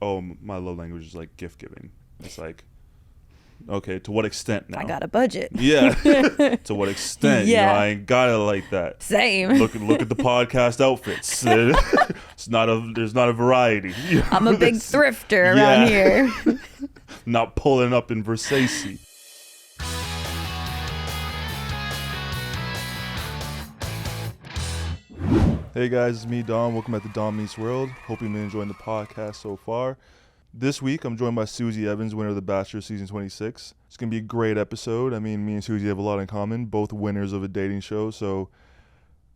Oh, my love language is like gift giving. It's like, okay, to what extent I now? got a budget. Yeah. To what extent? Yeah. I ain't got it like that. Same. Look at the podcast outfits. There's not a variety. I'm a big thrifter around Yeah. here. Not pulling up in Versace. Hey guys, it's me, Dom. Welcome back to Dom Meets World. Hope you've been enjoying the podcast so far. This week, I'm joined by Susie Evans, winner of The Bachelor Season 26. It's going to be a great episode. I mean, me and Susie have a lot in common, both winners of a dating show, so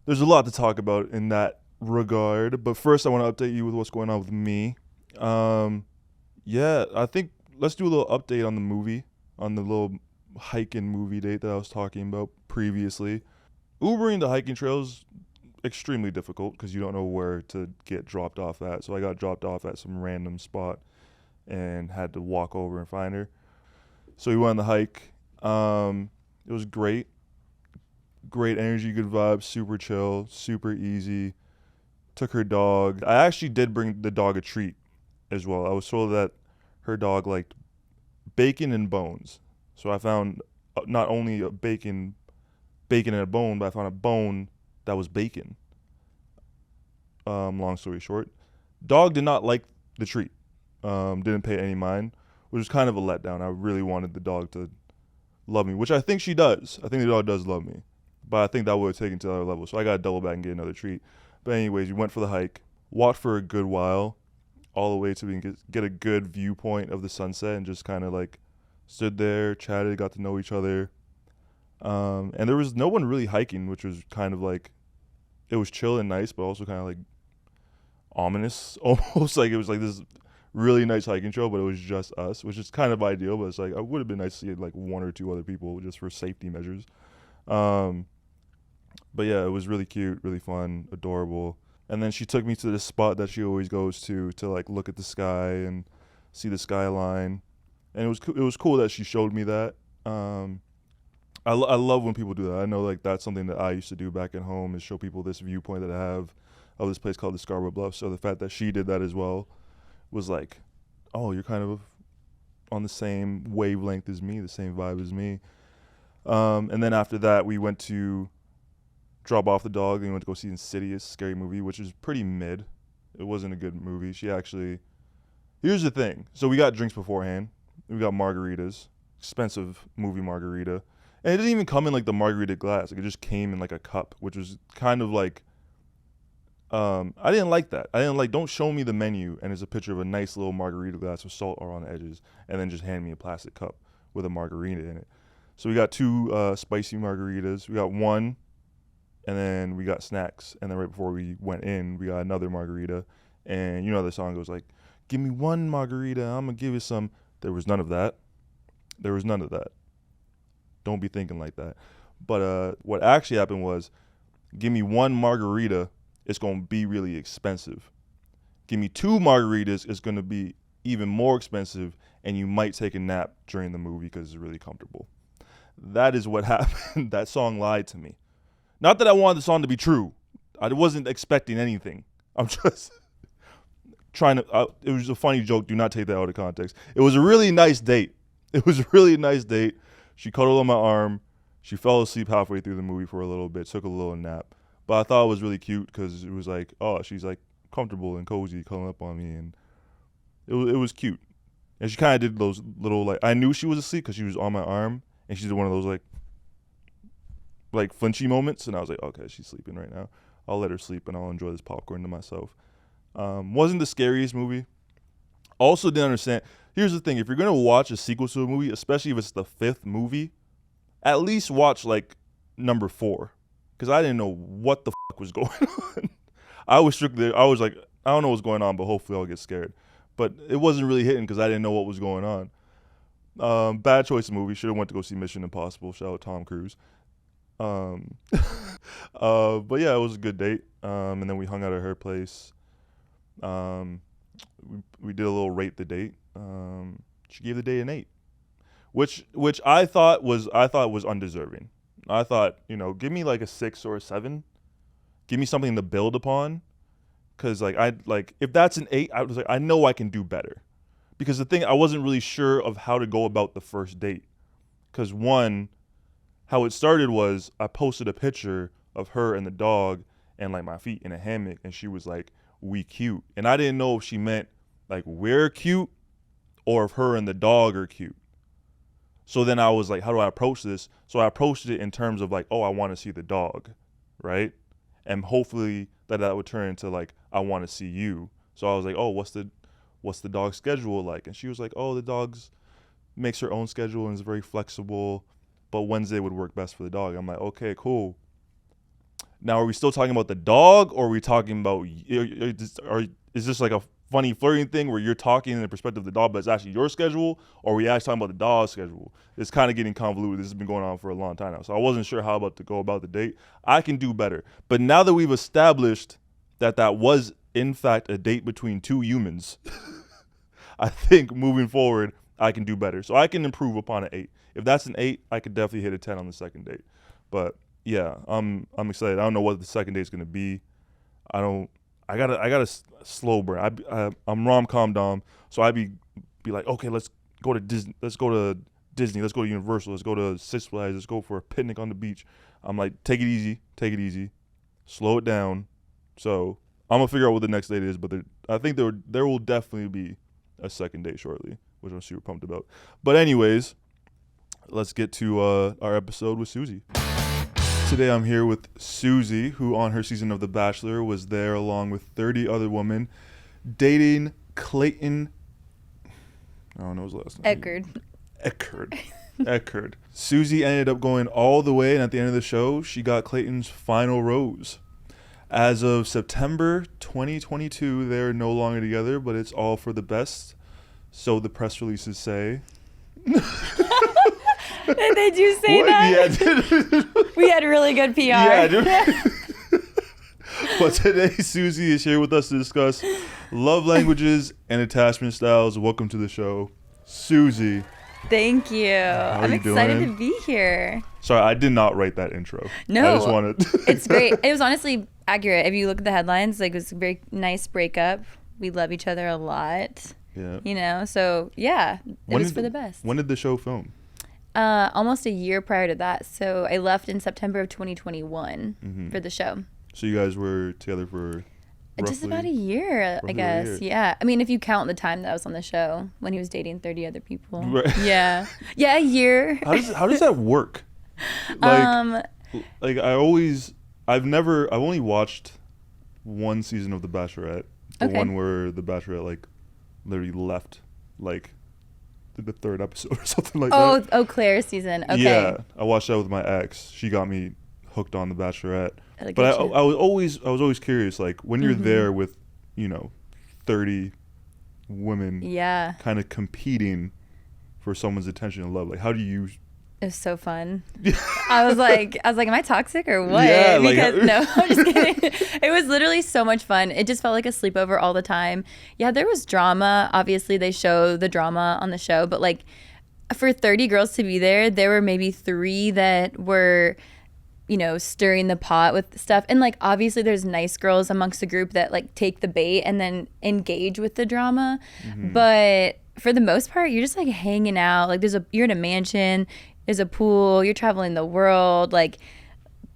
there's a lot to talk about in that regard. But first, I want to update you with what's going on with me. I think let's do a little update on the movie, on the little hiking movie date that I was talking about previously. Ubering the hiking trails extremely difficult because you don't know where to get dropped off at. So I got dropped off at some random spot and had to walk over and find her. So we went on the hike. It was great. Great energy, good vibes, super chill, super easy. Took her dog. I actually did bring the dog a treat as well. I was told that her dog liked bacon and bones. So I found not only a bacon and a bone, but I found a bone that was bacon. Long story short, dog did not like the treat. Didn't pay any mind, which was kind of a letdown. I really wanted the dog to love me, which I think she does. I think the dog does love me, but I think that would have taken it to another level. So I got to double back and get another treat. But anyways, we went for the hike, walked for a good while, all the way to get a good viewpoint of the sunset, and just kind of like stood there, chatted, got to know each other. And there was no one really hiking, which was kind of like, it was chill and nice, but also kind of like ominous, almost. Like it was like this really nice hiking trail, but it was just us, which is kind of ideal. But it's like, it would have been nice to see like one or two other people just for safety measures. But yeah, it was really cute, really fun, adorable. And then she took me to this spot that she always goes to like look at the sky and see the skyline. And it was cool that she showed me that. I love when people do that. I know like that's something that I used to do back at home, is show people this viewpoint that I have of this place called the Scarborough Bluffs. So the fact that she did that as well was like, oh, you're kind of on the same wavelength as me, the same vibe as me. And then after that, we went to drop off the dog and we went to go see Insidious, scary movie, which is pretty mid. It wasn't a good movie. Here's the thing. So we got drinks beforehand. We got margaritas, expensive movie margarita. And it didn't even come in like the margarita glass. Like it just came in like a cup, which was kind of like, I didn't like that. Don't show me the menu and it's a picture of a nice little margarita glass with salt around the edges and then just hand me a plastic cup with a margarita in it. So we got two spicy margaritas. We got one and then we got snacks. And then right before we went in, we got another margarita. And you know the song goes like, give me one margarita, I'm going to give you some. There was none of that. Don't be thinking like that. But what actually happened was, give me one margarita, it's going to be really expensive. Give me two margaritas, it's going to be even more expensive, and you might take a nap during the movie because it's really comfortable. That is what happened. That song lied to me. Not that I wanted the song to be true. I wasn't expecting anything. I'm just trying to, it was a funny joke. Do not take that out of context. It was a really nice date. She cuddled on my arm. She fell asleep halfway through the movie for a little bit, took a little nap. But I thought it was really cute because it was like, oh, she's like comfortable and cozy cuddling up on me. And it was cute. And she kind of did those little, like, I knew she was asleep because she was on my arm. And she did one of those like flinchy moments. And I was like, okay, she's sleeping right now. I'll let her sleep and I'll enjoy this popcorn to myself. Wasn't the scariest movie. Also didn't understand. Here's the thing. If you're going to watch a sequel to a movie, especially if it's the fifth movie, at least watch like number 4. Because I didn't know what the fuck was going on. I was like, I don't know what's going on, but hopefully I'll get scared. But it wasn't really hitting because I didn't know what was going on. Bad choice of movie. Should have went to go see Mission Impossible. Shout out Tom Cruise. But yeah, it was a good date. And then we hung out at her place. We did a little rate the date. She gave the date an 8, which I thought was undeserving. I thought, give me like a 6 or a 7. Give me something to build upon. because if that's an 8, I was like, I know I can do better, because the thing, I wasn't really sure of how to go about the first date, because one, how it started was I posted a picture of her and the dog and like my feet in a hammock, and she was like, we cute, and I didn't know if she meant like we're cute or if her and the dog are cute. So then I was like, how do I approach this? So I approached it in terms of like, oh, I want to see the dog, right? And hopefully that would turn into like, I want to see you. So I was like, oh, what's the dog's schedule like? And she was like, oh, the dog's makes her own schedule and is very flexible, but Wednesday would work best for the dog. I'm like, okay, cool. Now, are we still talking about the dog, or are we talking about, is this like a funny flirting thing where you're talking in the perspective of the dog, but it's actually your schedule, or are we actually talking about the dog's schedule? It's kind of getting convoluted. This has been going on for a long time now. So I wasn't sure how about to go about the date. I can do better. But now that we've established that was, in fact, a date between two humans, I think moving forward, I can do better. So I can improve upon an 8. If that's an 8, I could definitely hit a 10 on the second date. But yeah, I'm excited. I don't know what the second date's gonna be. I got a slow burn. I'm rom-com Dom, so I'd be like, okay, let's go to Disney, let's go to Universal, let's go to Six Flags, let's go for a picnic on the beach. I'm like, take it easy, slow it down. So I'm gonna figure out what the next date is, but I think there will definitely be a second date shortly, which I'm super pumped about. But anyways, let's get to our episode with Susie. Today I'm here with Susie, who on her season of The Bachelor was there along with 30 other women, dating Clayton. I don't know his last name. Eckerd. Susie ended up going all the way, and at the end of the show, she got Clayton's final rose. As of September 2022, they're no longer together, but it's all for the best. So the press releases say. Did you say that? Yeah, we had really good PR. Yeah, dude. But today, Susie is here with us to discuss love languages and attachment styles. Welcome to the show, Susie. Thank you. I'm excited to be here. Sorry, I did not write that intro. No, I just wanted. It's great. It was honestly accurate. If you look at the headlines, like it was a very nice breakup. We love each other a lot. Yeah. You know, so yeah, it was for the best. When did the show film? Almost a year prior to that. So I left in September of 2021 for the show. So you guys were together for just about a year, I guess. Yeah. I mean, if you count the time that I was on the show when he was dating 30 other people. Right. Yeah. Yeah, a year. How does that work? Like I've only watched one season of The Bachelorette. The one where The Bachelorette like literally left like the third episode or something like that. Oh, Claire's season. Okay. Yeah, I watched that with my ex. She got me hooked on The Bachelorette. But I was always curious, like when you're there with 30 women, kind of competing for someone's attention and love. Like, how do you? It was so fun. I was like, am I toxic or what? Yeah, because no, I'm just kidding. It was literally so much fun. It just felt like a sleepover all the time. Yeah, there was drama. Obviously, they show the drama on the show, but like for 30 girls to be there, there were maybe 3 that were, stirring the pot with stuff. And like obviously, there's nice girls amongst the group that like take the bait and then engage with the drama. But for the most part, you're just like hanging out. Like you're in a mansion. There's a pool, you're traveling the world. Like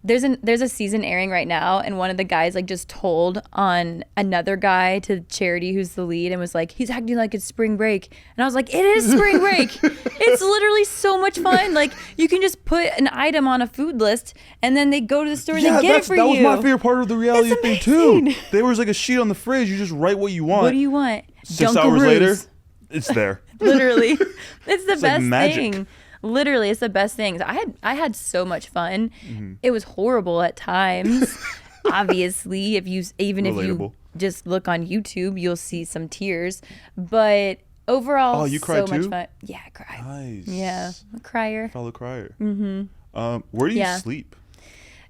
there's a season airing right now, and one of the guys like just told on another guy to Charity, who's the lead, and was like, he's acting like it's spring break. And I was like, it is spring break. It's literally so much fun. Like you can just put an item on a food list and then they go to the store and they get it for you. That was my favorite part of the reality thing too. There was like a sheet on the fridge, you just write what you want. What do you want? 6 hours later, it's there. Literally. It's the best magic. thing. Literally, it's the best things. I had so much fun. It was horrible at times. Obviously, if you just look on YouTube, you'll see some tears. But overall, you so cried much too? fun. Yeah, I cried. Nice. Yeah, I'm a crier. Fellow crier. Where do you sleep?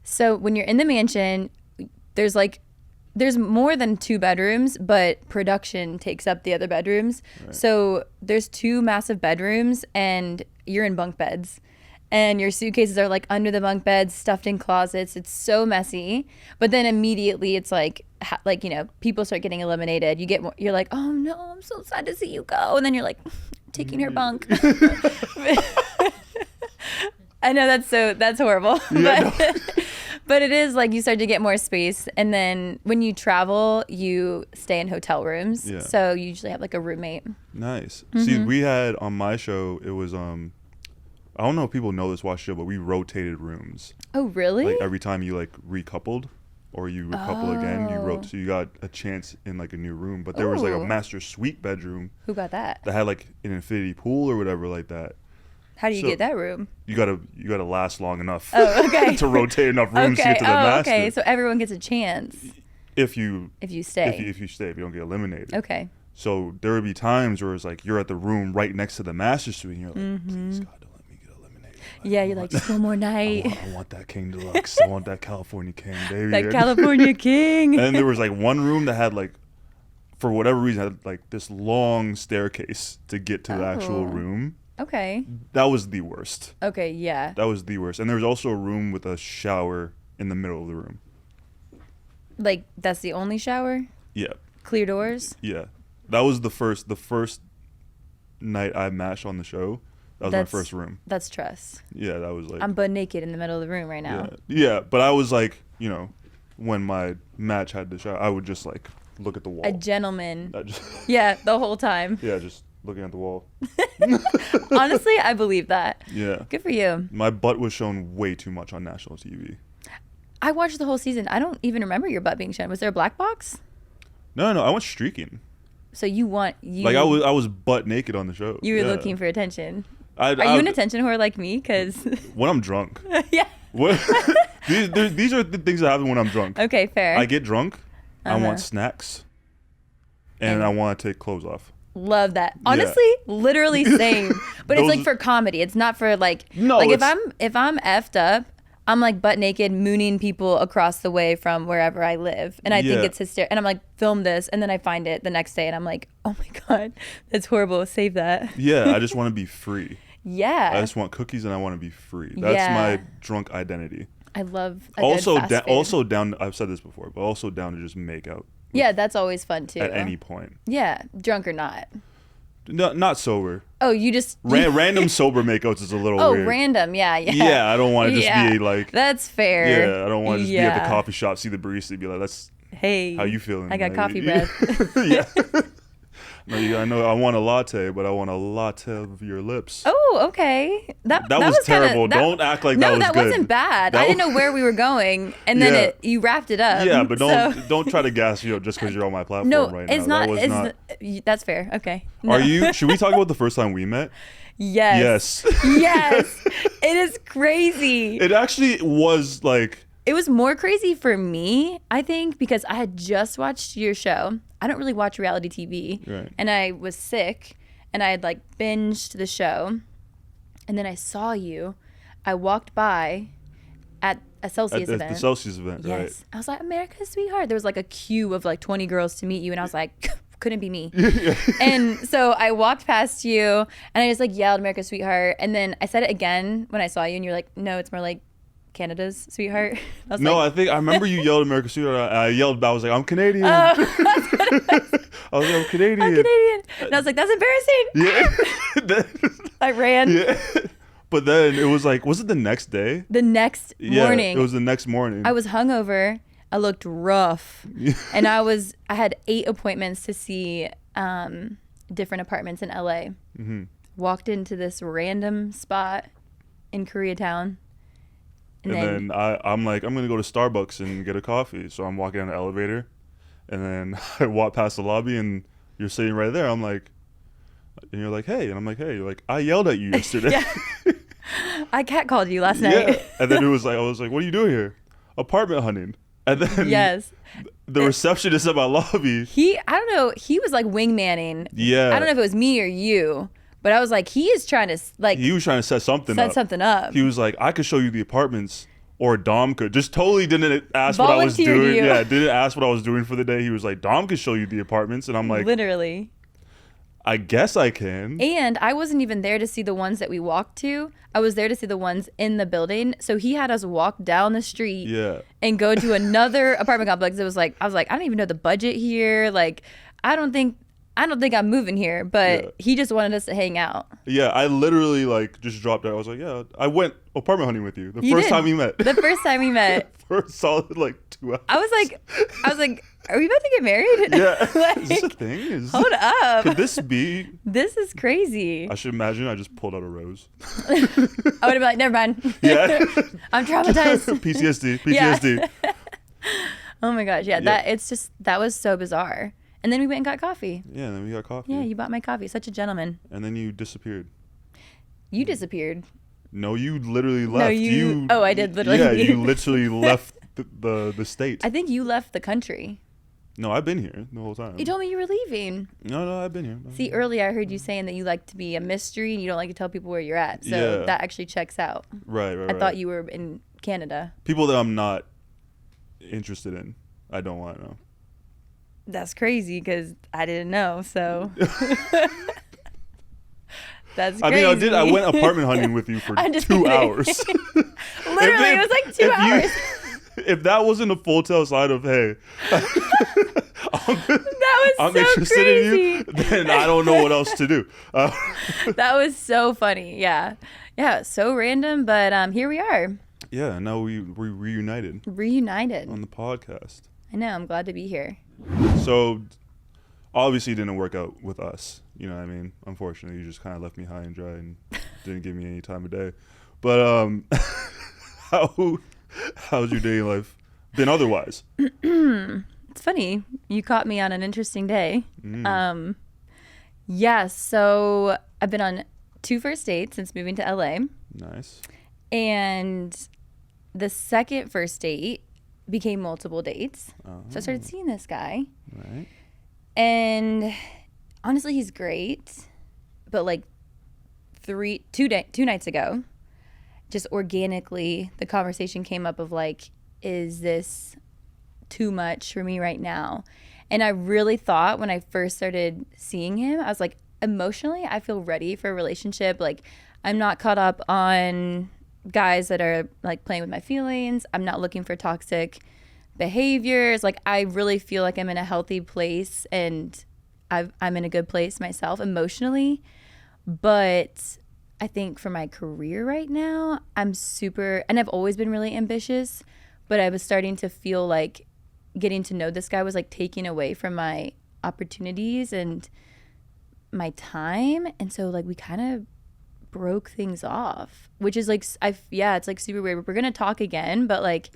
So when you're in the mansion, there's more than 2 bedrooms, but production takes up the other bedrooms. Right. So there's 2 massive bedrooms and you're in bunk beds. and your suitcases are like under the bunk beds, stuffed in closets. It's so messy. But then immediately it's like you know, people start getting eliminated. You're like, oh no, I'm so sad to see you go. And then you're like, taking her bunk. I know that's horrible. Yeah, But it is like you start to get more space, and then when you travel, you stay in hotel rooms. Yeah. So you usually have like a roommate. Nice. See, we had on my show, it was I don't know if people know this, watch the show, but we rotated rooms. Oh, really? Like every time you like recoupled or you recouple again, so you got a chance in like a new room. But there was like a Ooh. master suite bedroom Who got that? that had like an infinity pool or whatever like that. How do you So- get that room? You gotta last long enough Oh, okay. to rotate enough rooms to get to the master. okay. So everyone gets a chance If you stay. if you stay, if you don't get eliminated. Okay. So there would be times where it's like you're at the room right next to the master suite, and you're like, please God, don't let me get eliminated. Yeah, you're like, just one more night. I want that King Deluxe. I want that California King, baby. That California King. And then there was like one room that had like, for whatever reason, had like this long staircase to get to the actual room. Okay. That was the worst. Okay, yeah. That was the worst. And there was also a room with a shower in the middle of the room. Like, that's the only shower? Yeah. Clear doors? Yeah. That was the first night I matched on the show. That was my first room. That's trust. Yeah, that was like. I'm butt naked in the middle of the room right now. Yeah, but I was like, you know, when my match had the shower, I would just like look at the wall. A gentleman. I just, Yeah, the whole time. yeah, just looking at the wall. Honestly, I believe that. Yeah. Good for you. My butt was shown way too much on national TV. I watched the whole season. I don't even remember your butt being shown. Was there a black box? No, I went streaking. So you Like I was butt naked on the show. You were Yeah. looking for attention. Are Are you an attention whore like me? Because When I'm drunk. yeah. What? These are the things that happen when I'm drunk. Okay, fair. I get drunk. I Uh-huh. want snacks. And I want to take clothes off. Love that. Honestly, literally same. But it's Those- like for comedy. It's not for like No, like it's- if I'm effed up, I'm like butt naked mooning people across the way from wherever I live. And I think Yeah. it's hysterical. And I'm like, film this, and then I find it the next day and I'm like, oh my God, that's horrible. Save that. Yeah, I just want to be free. Yeah. I just want cookies and I want to be free. That's Yeah. my drunk identity. I love a Also, good fast food. also down. I've said this before, but also down to just make out Yeah, that's always fun too. at any point. Yeah, drunk or not. No, not sober. Oh, you just Random sober makeouts is a little Oh, weird. random. Yeah. Yeah, I don't want to just Yeah. be like. That's fair. Yeah, I don't want to just be at the Yeah. coffee shop, see the barista, and be like, "That's Hey. how you feeling?" I got Like, coffee breath. Yeah. No, I know. I want a latte, but I want a latte of your lips. Oh, okay. That was terrible. Kinda, Don't act like that no, was that good. wasn't bad. That I didn't wa- know where we were going, and then Yeah. you wrapped it up. Yeah, but So- don't try to gas you up just because you're on my platform No, right now. it's not. That was It's that's fair. Okay. No. Are you? Should we talk about the first time we met? Yes. Yes. Yes. It is crazy. It actually was like. It was more crazy for me, I think, because I had just watched your show. I don't really watch reality TV. Right. And I was sick, and I had like binged the show. And then I saw you. I walked by at a Celsius At event. the Celsius event, right? Yes. I was like, America's sweetheart. There was like a queue of like 20 girls to meet you, and I was like, couldn't be me. And so I walked past you, and I just like yelled America's sweetheart. And then I said it again when I saw you, and you're like, no, it's more like Canada's sweetheart. I was No, like, I think I remember you yelled American Sweetheart. I yelled back. I was like, I'm Canadian. Oh. I was like, I'm Canadian. I'm Canadian. And I was like, that's embarrassing. Yeah. I ran. Yeah. But then it was like, was it the next day? The next Yeah, morning, it was the next morning. I was hungover. I looked rough. And I had 8 appointments to see different apartments in LA. Mm-hmm. Walked into this random spot in Koreatown. And then I'm like, I'm going to go to Starbucks and get a coffee. So I'm walking down the elevator. And then I walk past the lobby and you're sitting right there. I'm like, and you're like, hey. And I'm like, hey. You're like, I yelled at you yesterday. Yeah. I catcalled you last night. Yeah. And then I was like, what are you doing here? Apartment hunting. And then Yes. the receptionist at my lobby. I don't know, he was like wingmanning. Yeah. I don't know if it was me or you, but I was like, he is trying to like He was trying to set something set up. something up. He was like, I could show you the apartments, or Dom could. Just totally didn't ask what I was Volunteered doing. you. Yeah, didn't ask what I was doing for the day. He was like, Dom could show you the apartments. And I'm like, Literally. I guess I can. And I wasn't even there to see the ones that we walked to. I was there to see the ones in the building. So he had us walk down the street and go to another apartment complex. It was like, I was like, I don't even know the budget here. Like, I don't think I'm moving here, but he just wanted us to hang out. Yeah, I literally like just dropped out. I was like, yeah, I went apartment hunting with you the first time we met. The first time we met. For a solid like 2 hours. I was like, are we about to get married? Yeah. Like, is this a thing? Hold up. Could this be? This is crazy. I should imagine I just pulled out a rose. I would have been like, never mind. Yeah. I'm traumatized. PTSD. Yeah. Oh my gosh. Yeah, that was so bizarre. And then we went and got coffee. Yeah, then we got coffee. Yeah, you bought my coffee. Such a gentleman. And then you disappeared. You disappeared. No, you literally left. No, you. Oh, I did literally. Yeah, you literally left the state. I think you left the country. No, I've been here the whole time. You told me you were leaving. No, I've been here. See, earlier I heard you saying that you like to be a mystery and you don't like to tell people where you're at. So that actually checks out. Right. I thought you were in Canada. People that I'm not interested in, I don't want to know. That's crazy because I didn't know. So that's crazy. I mean, I went apartment hunting with you for 2 hours. Literally, it was like 2 hours. If that wasn't a full tell sign of, hey, I'm interested crazy. in you, then I don't know what else to do. That was so funny. Yeah, so random, but here we are. Yeah, now we reunited. Reunited on the podcast. I know. I'm glad to be here. So, obviously, it didn't work out with us. You know what I mean? Unfortunately, you just kind of left me high and dry and didn't give me any time of day. But how's your dating life been otherwise? It's funny. You caught me on an interesting day. So I've been on 2 first dates since moving to LA. Nice. And the second first date became multiple dates. So I started seeing this guy. Right. And honestly, he's great. But like two nights ago, just organically, the conversation came up of like, is this too much for me right now? And I really thought when I first started seeing him, I was like, emotionally, I feel ready for a relationship. Like, I'm not caught up on guys that are like playing with my feelings. I'm not looking for toxic behaviors. Like, I really feel like I'm in a healthy place and I'm in a good place myself emotionally. But I think for my career right now, and I've always been really ambitious, but I was starting to feel like getting to know this guy was like taking away from my opportunities and my time. And so like we kind of broke things off, which is like, it's like super weird. We're going to talk again, but like,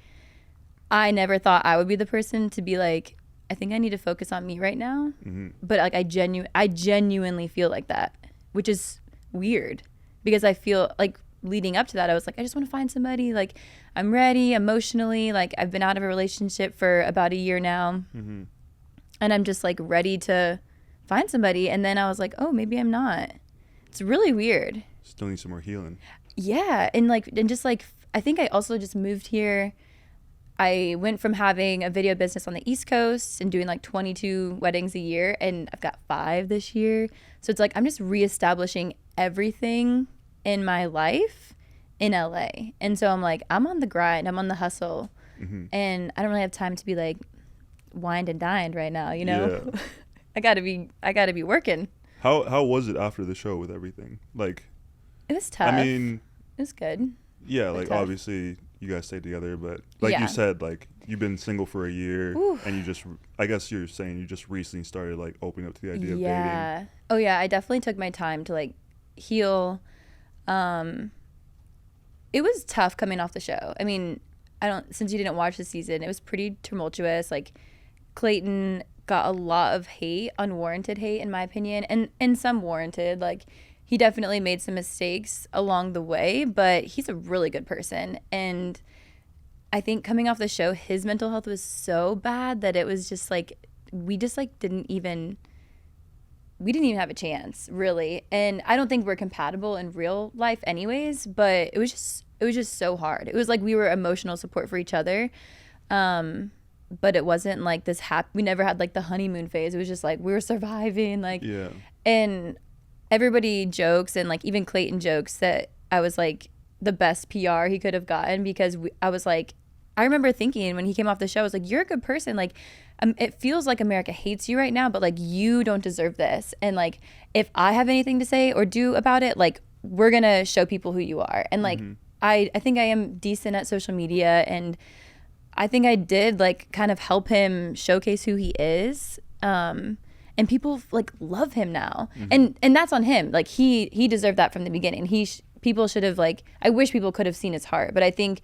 I never thought I would be the person to be like, I think I need to focus on me right now. Mm-hmm. But like, I genuinely feel like that, which is weird because I feel like leading up to that, I was like, I just want to find somebody. Like, I'm ready emotionally. Like, I've been out of a relationship for about a year now. Mm-hmm. And I'm just like ready to find somebody. And then I was like, oh, maybe I'm not. It's really weird. Still need some more healing. Yeah. And just like, I think I also just moved here. I went from having a video business on the East Coast and doing like 22 weddings a year, and I've got 5 this year. So it's like I'm just reestablishing everything in my life in LA. And so I'm like, I'm on the grind, I'm on the hustle. Mm-hmm. And I don't really have time to be like wined and dined right now, you know? Yeah. I gotta be working. How was it after the show with everything? Like, it was tough. I mean, it was good. Yeah, like tough. Obviously you guys stayed together, but like you said, like you've been single for a year. Ooh. And you just, I guess you're saying you just recently started like opening up to the idea of dating. Oh yeah, I definitely took my time to like heal. It was tough coming off the show. I mean, since you didn't watch the season, it was pretty tumultuous. Like, Clayton got a lot of hate, unwarranted hate in my opinion, and some warranted. Like, he definitely made some mistakes along the way, but he's a really good person. And I think coming off the show, his mental health was so bad that it was just like, we didn't even have a chance, really. And I don't think we're compatible in real life anyways, but it was just so hard. It was like we were emotional support for each other. But it wasn't like this we never had like the honeymoon phase. It was just like we were surviving, like, yeah. And everybody jokes, and like even Clayton jokes that I was like the best PR he could have gotten, because I was like, I remember thinking when he came off the show, I was like, you're a good person. Like, it feels like America hates you right now, but like you don't deserve this. And like, if I have anything to say or do about it, like we're gonna show people who you are. And like, I think I am decent at social media, and I think I did like kind of help him showcase who he is. And people like love him now, and that's on him. Like he deserved that from the beginning. People should have like, I wish people could have seen his heart, but I think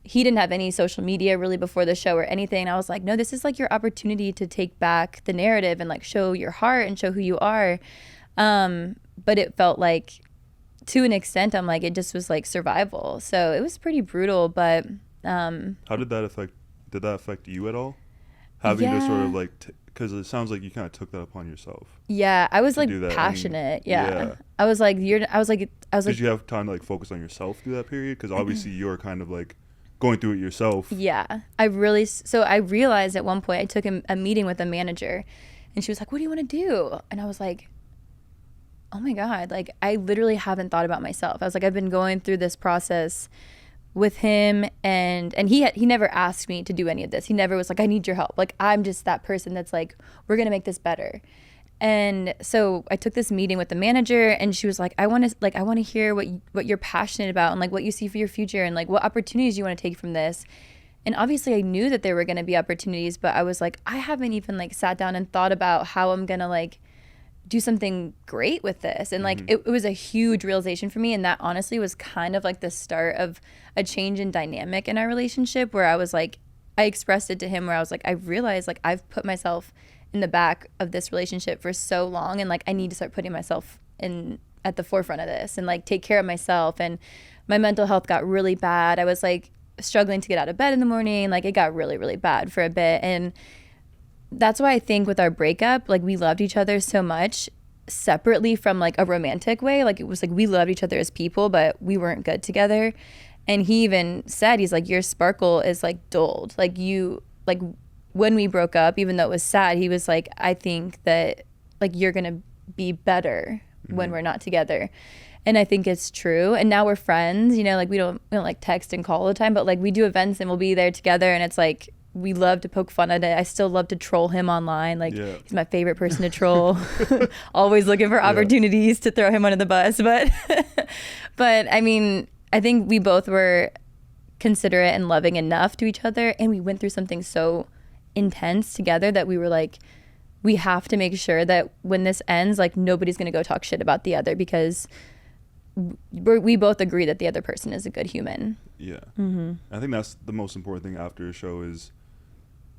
he didn't have any social media really before the show or anything. And I was like, no, this is like your opportunity to take back the narrative and like show your heart and show who you are. But it felt like, to an extent, I'm like, it just was like survival. So it was pretty brutal. But how did that affect you at all? Having to sort of like, because it sounds like you kind of took that upon yourself. Yeah, I was like passionate. Yeah. I was like, did you have time to like focus on yourself through that period? Because obviously you're kind of like going through it yourself. Yeah, I realized at one point, I took a meeting with a manager, and she was like, what do you want to do? And I was like, oh my God, like I literally haven't thought about myself. I was like, I've been going through this process with him, and he never asked me to do any of this. He never was like, I need your help. Like, I'm just that person that's like, we're gonna make this better. And so I took this meeting with the manager, and she was like, I want to hear what you're passionate about, and like what you see for your future, and like what opportunities you want to take from this. And obviously I knew that there were going to be opportunities, but I was like, I haven't even like sat down and thought about how I'm going to like do something great with this. And like it was a huge realization for me, and that honestly was kind of like the start of a change in dynamic in our relationship, where I was like, I expressed it to him, where I was like, I realized like I've put myself in the back of this relationship for so long, and like I need to start putting myself in at the forefront of this and like take care of myself. And my mental health got really bad. I was like struggling to get out of bed in the morning. Like it got really, really bad for a bit. And that's why I think with our breakup, like we loved each other so much separately from like a romantic way. Like it was like we loved each other as people, but we weren't good together. And he even said, he's like, your sparkle is like dulled. Like you, like when we broke up, even though it was sad, he was like, I think that like you're going to be better when we're not together. And I think it's true. And now we're friends, you know, like we don't like text and call all the time, but like we do events and we'll be there together. And it's like, we love to poke fun at it. I still love to troll him online. Like he's my favorite person to troll. Always looking for opportunities to throw him under the bus. But I mean, I think we both were considerate and loving enough to each other. And we went through something so intense together that we were like, we have to make sure that when this ends, like nobody's going to go talk shit about the other, because we both agree that the other person is a good human. Yeah. I think that's the most important thing after a show is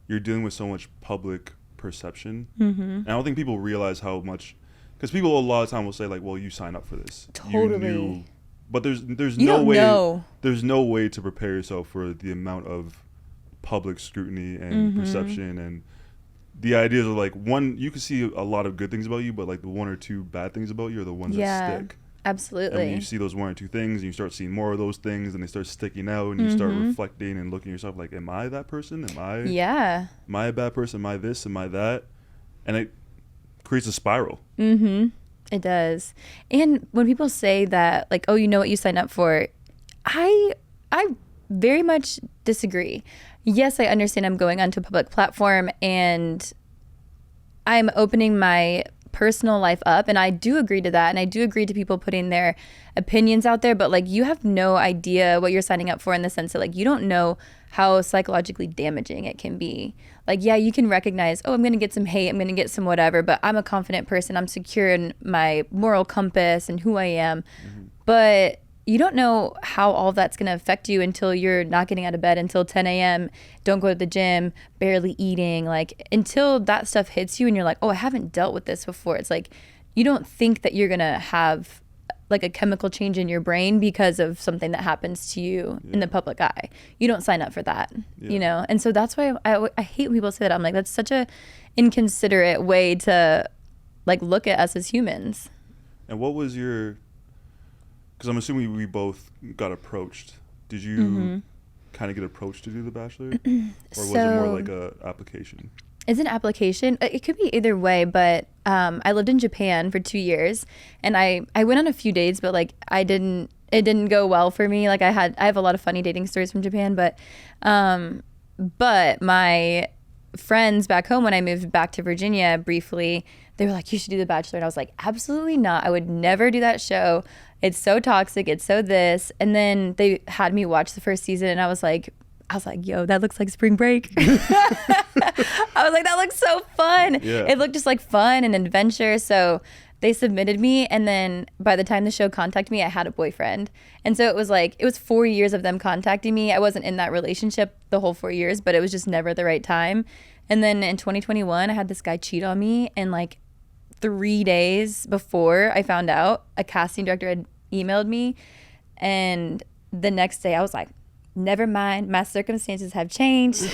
you're dealing with so much public perception. And I don't think people realize how much, because people a lot of time will say like, well, you signed up for this. Totally. You knew, but there's you no don't way know. There's no way to prepare yourself for the amount of public scrutiny and perception, and the ideas of like you can see a lot of good things about you, but like the one or two bad things about you are the ones that stick. Absolutely. And when you see those one or two things, and you start seeing more of those things, and they start sticking out, and you start reflecting and looking at yourself like, am I that person? Am I a bad person? Am I this? Am I that? And it creates a spiral. It does. And when people say that, like, oh, you know what you signed up for, I very much disagree. Yes, I understand I'm going onto a public platform and I'm opening my personal life up, and I do agree to that, and I do agree to people putting their opinions out there, but like you have no idea what you're signing up for, in the sense that like you don't know how psychologically damaging it can be. Like, yeah, you can recognize, oh, I'm going to get some hate, I'm going to get some whatever, but I'm a confident person, I'm secure in my moral compass and who I am. But you don't know how all that's going to affect you until you're not getting out of bed until 10 a.m., don't go to the gym, barely eating, like until that stuff hits you and you're like, oh, I haven't dealt with this before. It's like you don't think that you're going to have like a chemical change in your brain because of something that happens to you in the public eye. You don't sign up for that, you know? And so that's why I hate when people say that. I'm like, that's such a inconsiderate way to like look at us as humans. And what was your... Because I'm assuming we both got approached. Did you kind of get approached to do The Bachelor? Or was it more like a application? It's an application. It could be either way, but I lived in Japan for 2 years, and I went on a few dates, but like it didn't go well for me. Like I have a lot of funny dating stories from Japan, but my friends back home, when I moved back to Virginia briefly, they were like, you should do The Bachelor. And I was like, absolutely not. I would never do that show. It's so toxic. It's so this. And then they had me watch the first season, and I was like, yo, that looks like spring break. I was like, that looks so fun. Yeah. It looked just like fun and adventure. So they submitted me, and then by the time the show contacted me, I had a boyfriend. And so it was 4 years of them contacting me. I wasn't in that relationship the whole 4 years, but it was just never the right time. And then in 2021, I had this guy cheat on me, and like 3 days before I found out, a casting director had emailed me, and the next day I was like, never mind, my circumstances have changed.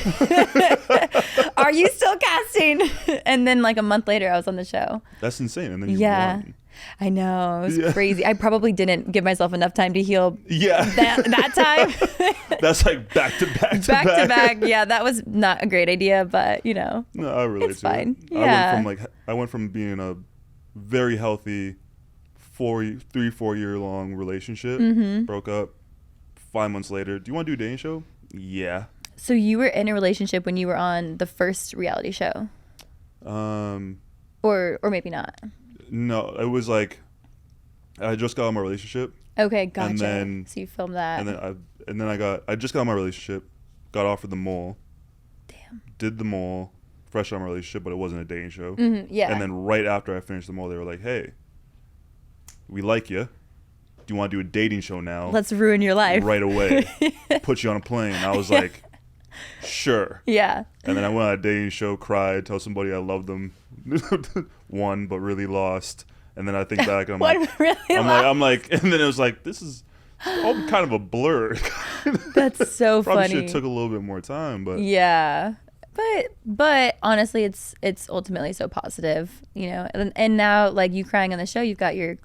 Are you still casting? And then like a month later, I was on the show. That's insane. And then you won. I know. It was crazy. I probably didn't give myself enough time to heal that time. That's like back to back. Back to back. Yeah, that was not a great idea, but you know. No, I relate it's to fine. it. Yeah. I went from being in a very healthy 4 year long relationship, broke up. 5 months later, do you want to do a dating show? Yeah. So you were in a relationship when you were on the first reality show? Or maybe not. No, it was like I just got out of my relationship. Okay, gotcha. And then, so you filmed that. And then I just got out of my relationship, got offered the mole. Damn. Did the mole, fresh out of my relationship, but it wasn't a dating show. Yeah. And then right after I finished the mole, they were like, "Hey, we like you. Do you want to do a dating show now? Let's ruin your life right away. Put you on a plane." I was like, sure. Yeah. And then I went on a dating show, cried, told somebody I loved them, won but really lost. And then I think back, and I'm like, and then it was like, this is all kind of a blur. That's so Probably funny. should have took a little bit more time, but yeah. But honestly, it's ultimately so positive, you know. And now, like you crying on the show, you've got your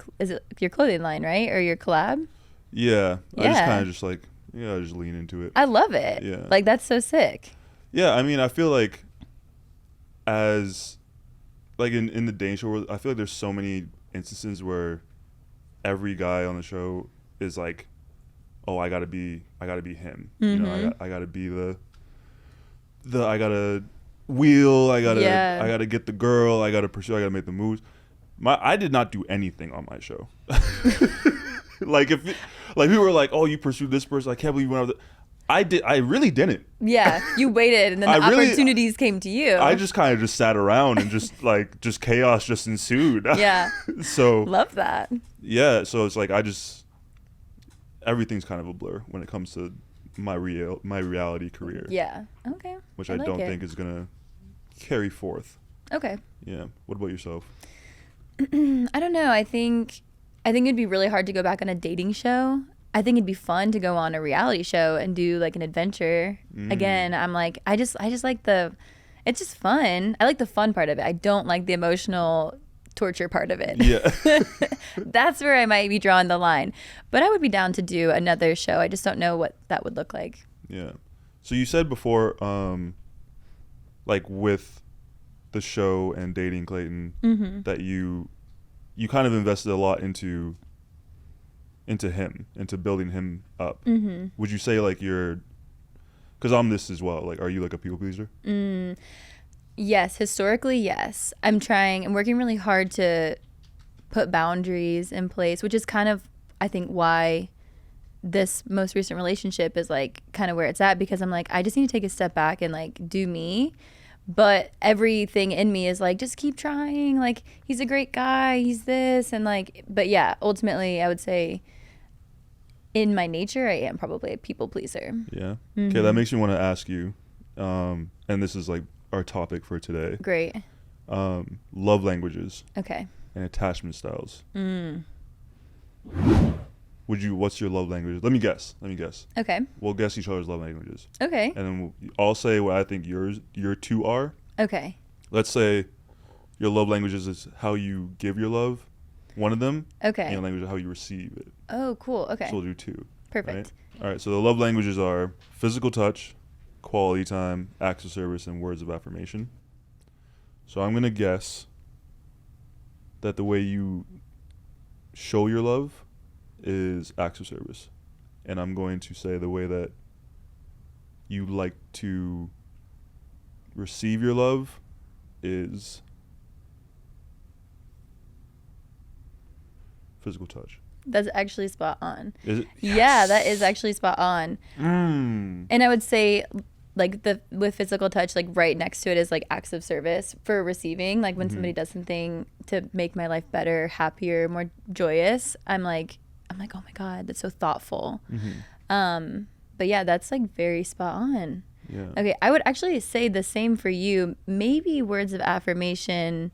clothing line, right, or your collab? Yeah. I just kind of just lean into it. I love it. Yeah. Like that's so sick. Yeah, I mean, I feel like in the dating show world, I feel like there's so many instances where every guy on the show is like, oh, I gotta be him. You know, I gotta be I gotta wheel, I gotta get the girl, I gotta pursue, I gotta make the moves. I did not do anything on my show. Like people were like, oh, you pursued this person, I can't believe you went over I really didn't. Yeah, you waited, and then the opportunities came to you. I just kind of just sat around and just chaos just ensued. Yeah. So love that. Yeah, so it's like everything's kind of a blur when it comes to my reality career. Yeah. Okay. Which I don't think is gonna carry forth. Okay. Yeah. What about yourself? I don't know. I think it'd be really hard to go back on a dating show. I think it'd be fun to go on a reality show and do like an adventure. Again, I'm like, I just like it's just fun. I like the fun part of it. I don't like the emotional torture part of it. Yeah. That's where I might be drawing the line. But I would be down to do another show. I just don't know what that would look like. Yeah. So you said before, like with the show and dating Clayton, that you kind of invested a lot into him, into building him up. Would you say like because I'm this as well, like are you like a people pleaser? Yes, historically, yes. I'm working really hard to put boundaries in place, which is kind of, I think, why this most recent relationship is like kind of where it's at, because I'm like, I just need to take a step back and like do me. But everything in me is like, just keep trying. Like, he's a great guy. He's this. And like, but yeah, ultimately, I would say in my nature, I am probably a people pleaser. Yeah. Okay, that makes me want to ask you, and this is like our topic for today. Great. Love languages. Okay. And attachment styles. What's your love language? Let me guess. Okay. We'll guess each other's love languages. Okay. And then I'll say what I think your two are. Okay. Let's say your love languages is how you give your love, one of them. Okay. And your language is how you receive it. Oh, cool. Okay. So we'll do two. Perfect. Right? All right. So the love languages are physical touch, quality time, acts of service, and words of affirmation. So I'm going to guess that the way you show your love is acts of service. And I'm going to say the way that you like to receive your love is physical touch. That's actually spot on. Is it? Yeah, Yes. that is actually spot on. And I would say like with physical touch, like right next to it is like acts of service for receiving. Like when somebody does something to make my life better, happier, more joyous, I'm like, oh my God, that's so thoughtful. But yeah, that's like very spot on. Yeah. Okay, I would actually say the same for you. Maybe words of affirmation.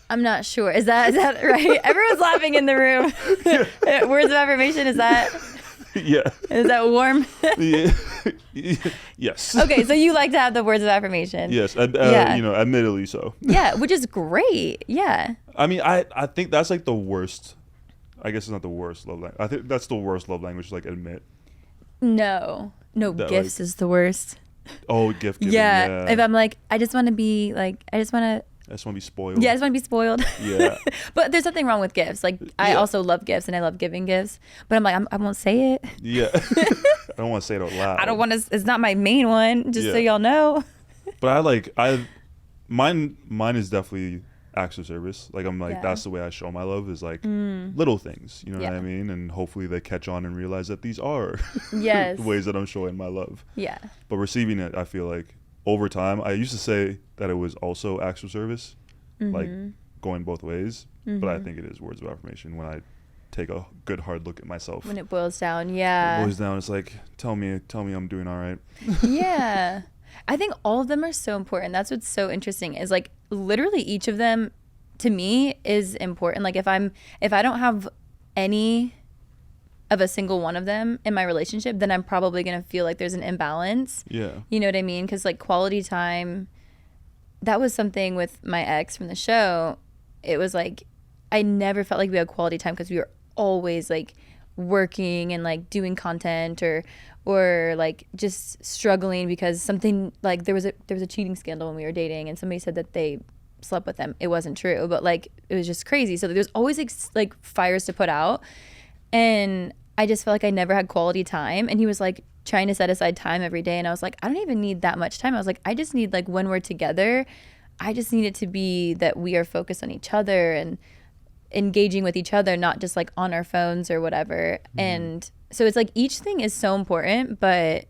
I'm not sure. Is that right? Everyone's laughing in the room. Words of affirmation, is that Yeah. warm? Yeah. Yes. Okay, so you like to have the words of affirmation. Yes. Yeah. You know, admittedly so. Yeah, which is great. Yeah. I mean, I think that's like the worst. I guess it's not the worst love language. I think that's the worst love language, like admit. No, That, gifts like- is the worst. Oh, gift giving. Yeah. Yeah. If I'm like, I just want to be like, I just want to be spoiled. to be spoiled. Yeah. But there's nothing wrong with gifts. Like, I Yeah. also love gifts and I love giving gifts. But I'm like, I won't say it. Yeah. I don't want to say it out loud. I don't want to, it's not my main one, just so Yeah. y'all know. But mine is definitely acts of service. Like I'm like, Yeah. that's the way I show my love is like little things, you know what Yeah. I mean? And hopefully they catch on and realize that these are Yes. ways that I'm showing my love. Yeah. But receiving it, I feel like over time, I used to say that it was also acts of service, like going both ways. But I think it is words of affirmation when I take a good hard look at myself. When it boils down, It yeah. boils down, it's like, tell me I'm doing all right. Yeah. I think all of them are so important. That's what's so interesting is like literally each of them to me is important. Like if I don't have any of a single one of them in my relationship, then I'm probably going to feel like there's an imbalance. Yeah. You know what I mean? Because like quality time, that was something with my ex from the show. It was like, I never felt like we had quality time because we were always like working and like doing content or like just struggling because something like there was a cheating scandal when we were dating and somebody said that they slept with them. It wasn't true, but like it was just crazy. So there's always like fires to put out. And I just felt like I never had quality time. And he was like trying to set aside time every day. And I was like, I don't even need that much time. I was like, I just need like when we're together, I just need it to be that we are focused on each other and engaging with each other, not just like on our phones or whatever. And so it's like each thing is so important, but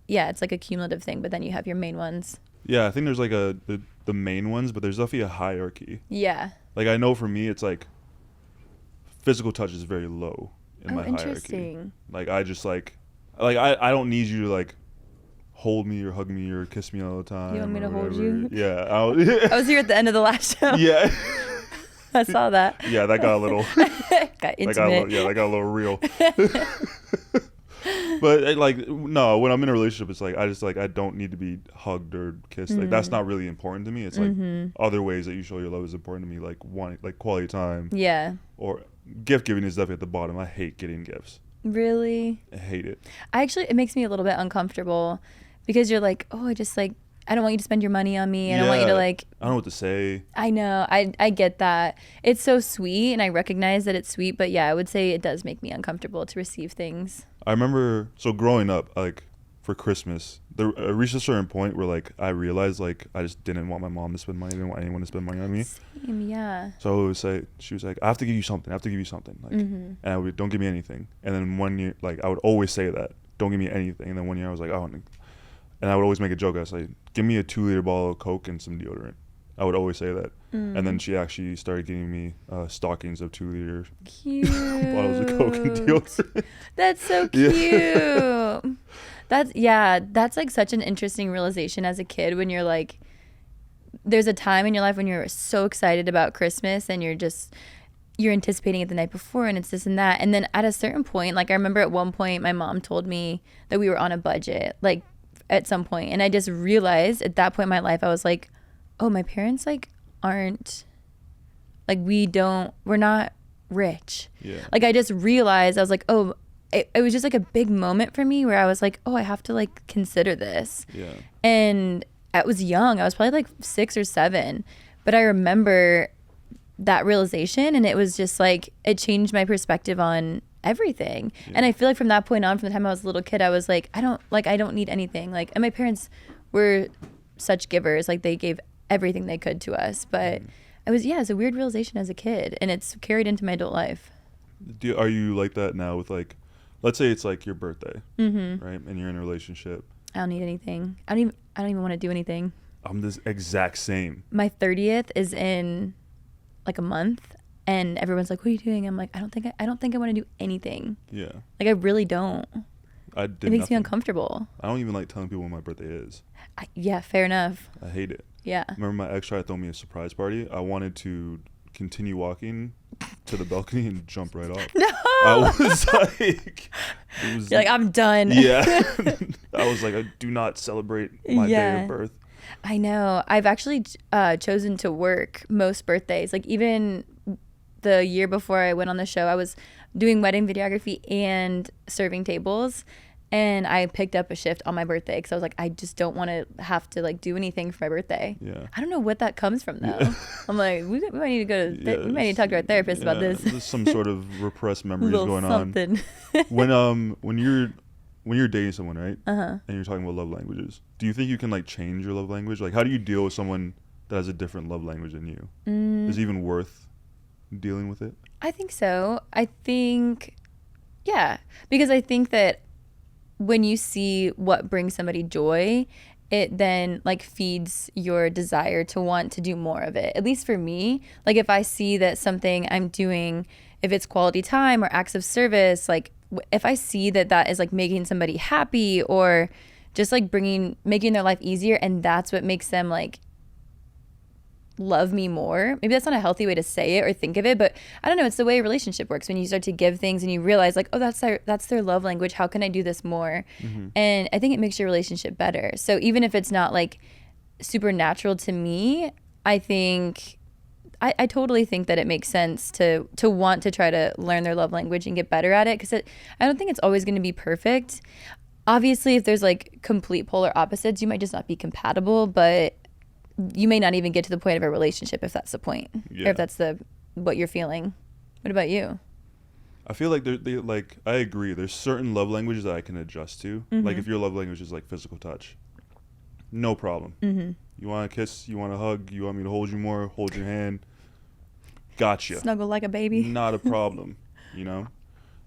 yeah, it's like a cumulative thing. But then you have your main ones. Yeah, I think there's like the main ones, but there's definitely a hierarchy. Yeah. Like I know for me, it's like physical touch is very low in my hierarchy. Interesting. Like I just like I don't need you to like hold me or hug me or kiss me all the time. You want me or to hold whatever. you? Yeah. I was here at the end of the last show. Yeah. I saw that. Yeah, that got a little. Got intimate. that got a little real. But like no, when I'm in a relationship, it's like I just like I don't need to be hugged or kissed. Like that's not really important to me. It's like other ways that you show your love is important to me, like wanting like quality time. Yeah. Or gift giving is definitely at the bottom. I hate getting gifts. Really? I hate it. It makes me a little bit uncomfortable because you're like, oh, I don't want you to spend your money on me. I don't want you to like. I don't know what to say. I know. I get that. It's so sweet and I recognize that it's sweet. But yeah, I would say it does make me uncomfortable to receive things. I remember, so growing up, like for Christmas, I reached a certain point where like I realized like I just didn't want my mom to spend money. I didn't want anyone to spend money on me. Same, yeah. So I would say, she was like, I have to give you something. Like, and I would, don't give me anything. And then 1 year, like I would always say that, don't give me anything. And then 1 year I was like, oh, and I would always make a joke. I was like, give me a 2-liter bottle of Coke and some deodorant. I would always say that. And then she actually started giving me stockings of 2-liter Cute. bottles of Coke and deodorant. That's so cute. That's like such an interesting realization as a kid when you're like, there's a time in your life when you're so excited about Christmas and you're anticipating it the night before and it's this and that. And then at a certain point, like I remember at one point my mom told me that we were on a budget, like at some point. And I just realized at that point in my life, I was like, oh, my parents like aren't like, we're not rich. Yeah. Like I just realized, I was like, oh, it was just like a big moment for me where I was like, oh, I have to like consider this. Yeah. And I was young. I was probably like 6 or 7, but I remember that realization, and it was just like it changed my perspective on everything. And I feel like from that point on, from the time I was a little kid, I was like, I don't need anything. Like, and my parents were such givers. Like, they gave everything they could to us. But it's a weird realization as a kid, and it's carried into my adult life. Are you like that now with, like, let's say it's like your birthday, right? And you're in a relationship. I don't need anything. I don't even want to do anything. I'm this exact same. My 30th is in like a month, and everyone's like, what are you doing? I'm like, I don't think I want to do anything. Yeah. Like, I really don't. It makes me uncomfortable. I don't even like telling people when my birthday is. Yeah, fair enough. I hate it. Yeah. Remember my ex tried to throw me a surprise party? I wanted to continue walking to the balcony and jump right off. No. I was like, you're like, I'm done. Yeah. I was like, I do not celebrate my day of birth. I know. I've actually chosen to work most birthdays. Like, even the year before I went on the show, I was doing wedding videography and serving tables. And I picked up a shift on my birthday because I was like, I just don't want to have to like do anything for my birthday. Yeah. I don't know what that comes from though. I'm like, we might need to go to we might need to talk to our therapist about this. There's some sort of repressed memories going something. on. When you're dating someone, right? And you're talking about love languages, do you think you can like change your love language? Like, how do you deal with someone that has a different love language than you? Is it even worth dealing with it? I think so. Yeah, because I think that when you see what brings somebody joy, it then like feeds your desire to want to do more of it. At least for me, like if I see that something I'm doing, if it's quality time or acts of service, like if I see that is like making somebody happy or just like making their life easier, and that's what makes them like love me more. Maybe that's not a healthy way to say it or think of it, but I don't know. It's the way a relationship works. When you start to give things and you realize like, oh, that's their love language. How can I do this more? And I think it makes your relationship better. So even if it's not like super natural to me, I think I totally think that it makes sense to want to try to learn their love language and get better at it, because I don't think it's always going to be perfect. Obviously, if there's like complete polar opposites, you might just not be compatible, but you may not even get to the point of a relationship if that's the point, or if that's what you're feeling. What about you? I feel like I agree. There's certain love languages that I can adjust to. Like if your love language is like physical touch, no problem. You want to kiss, you want to hug, you want me to hold you more, hold your hand, gotcha. Snuggle like a baby. Not a problem, you know.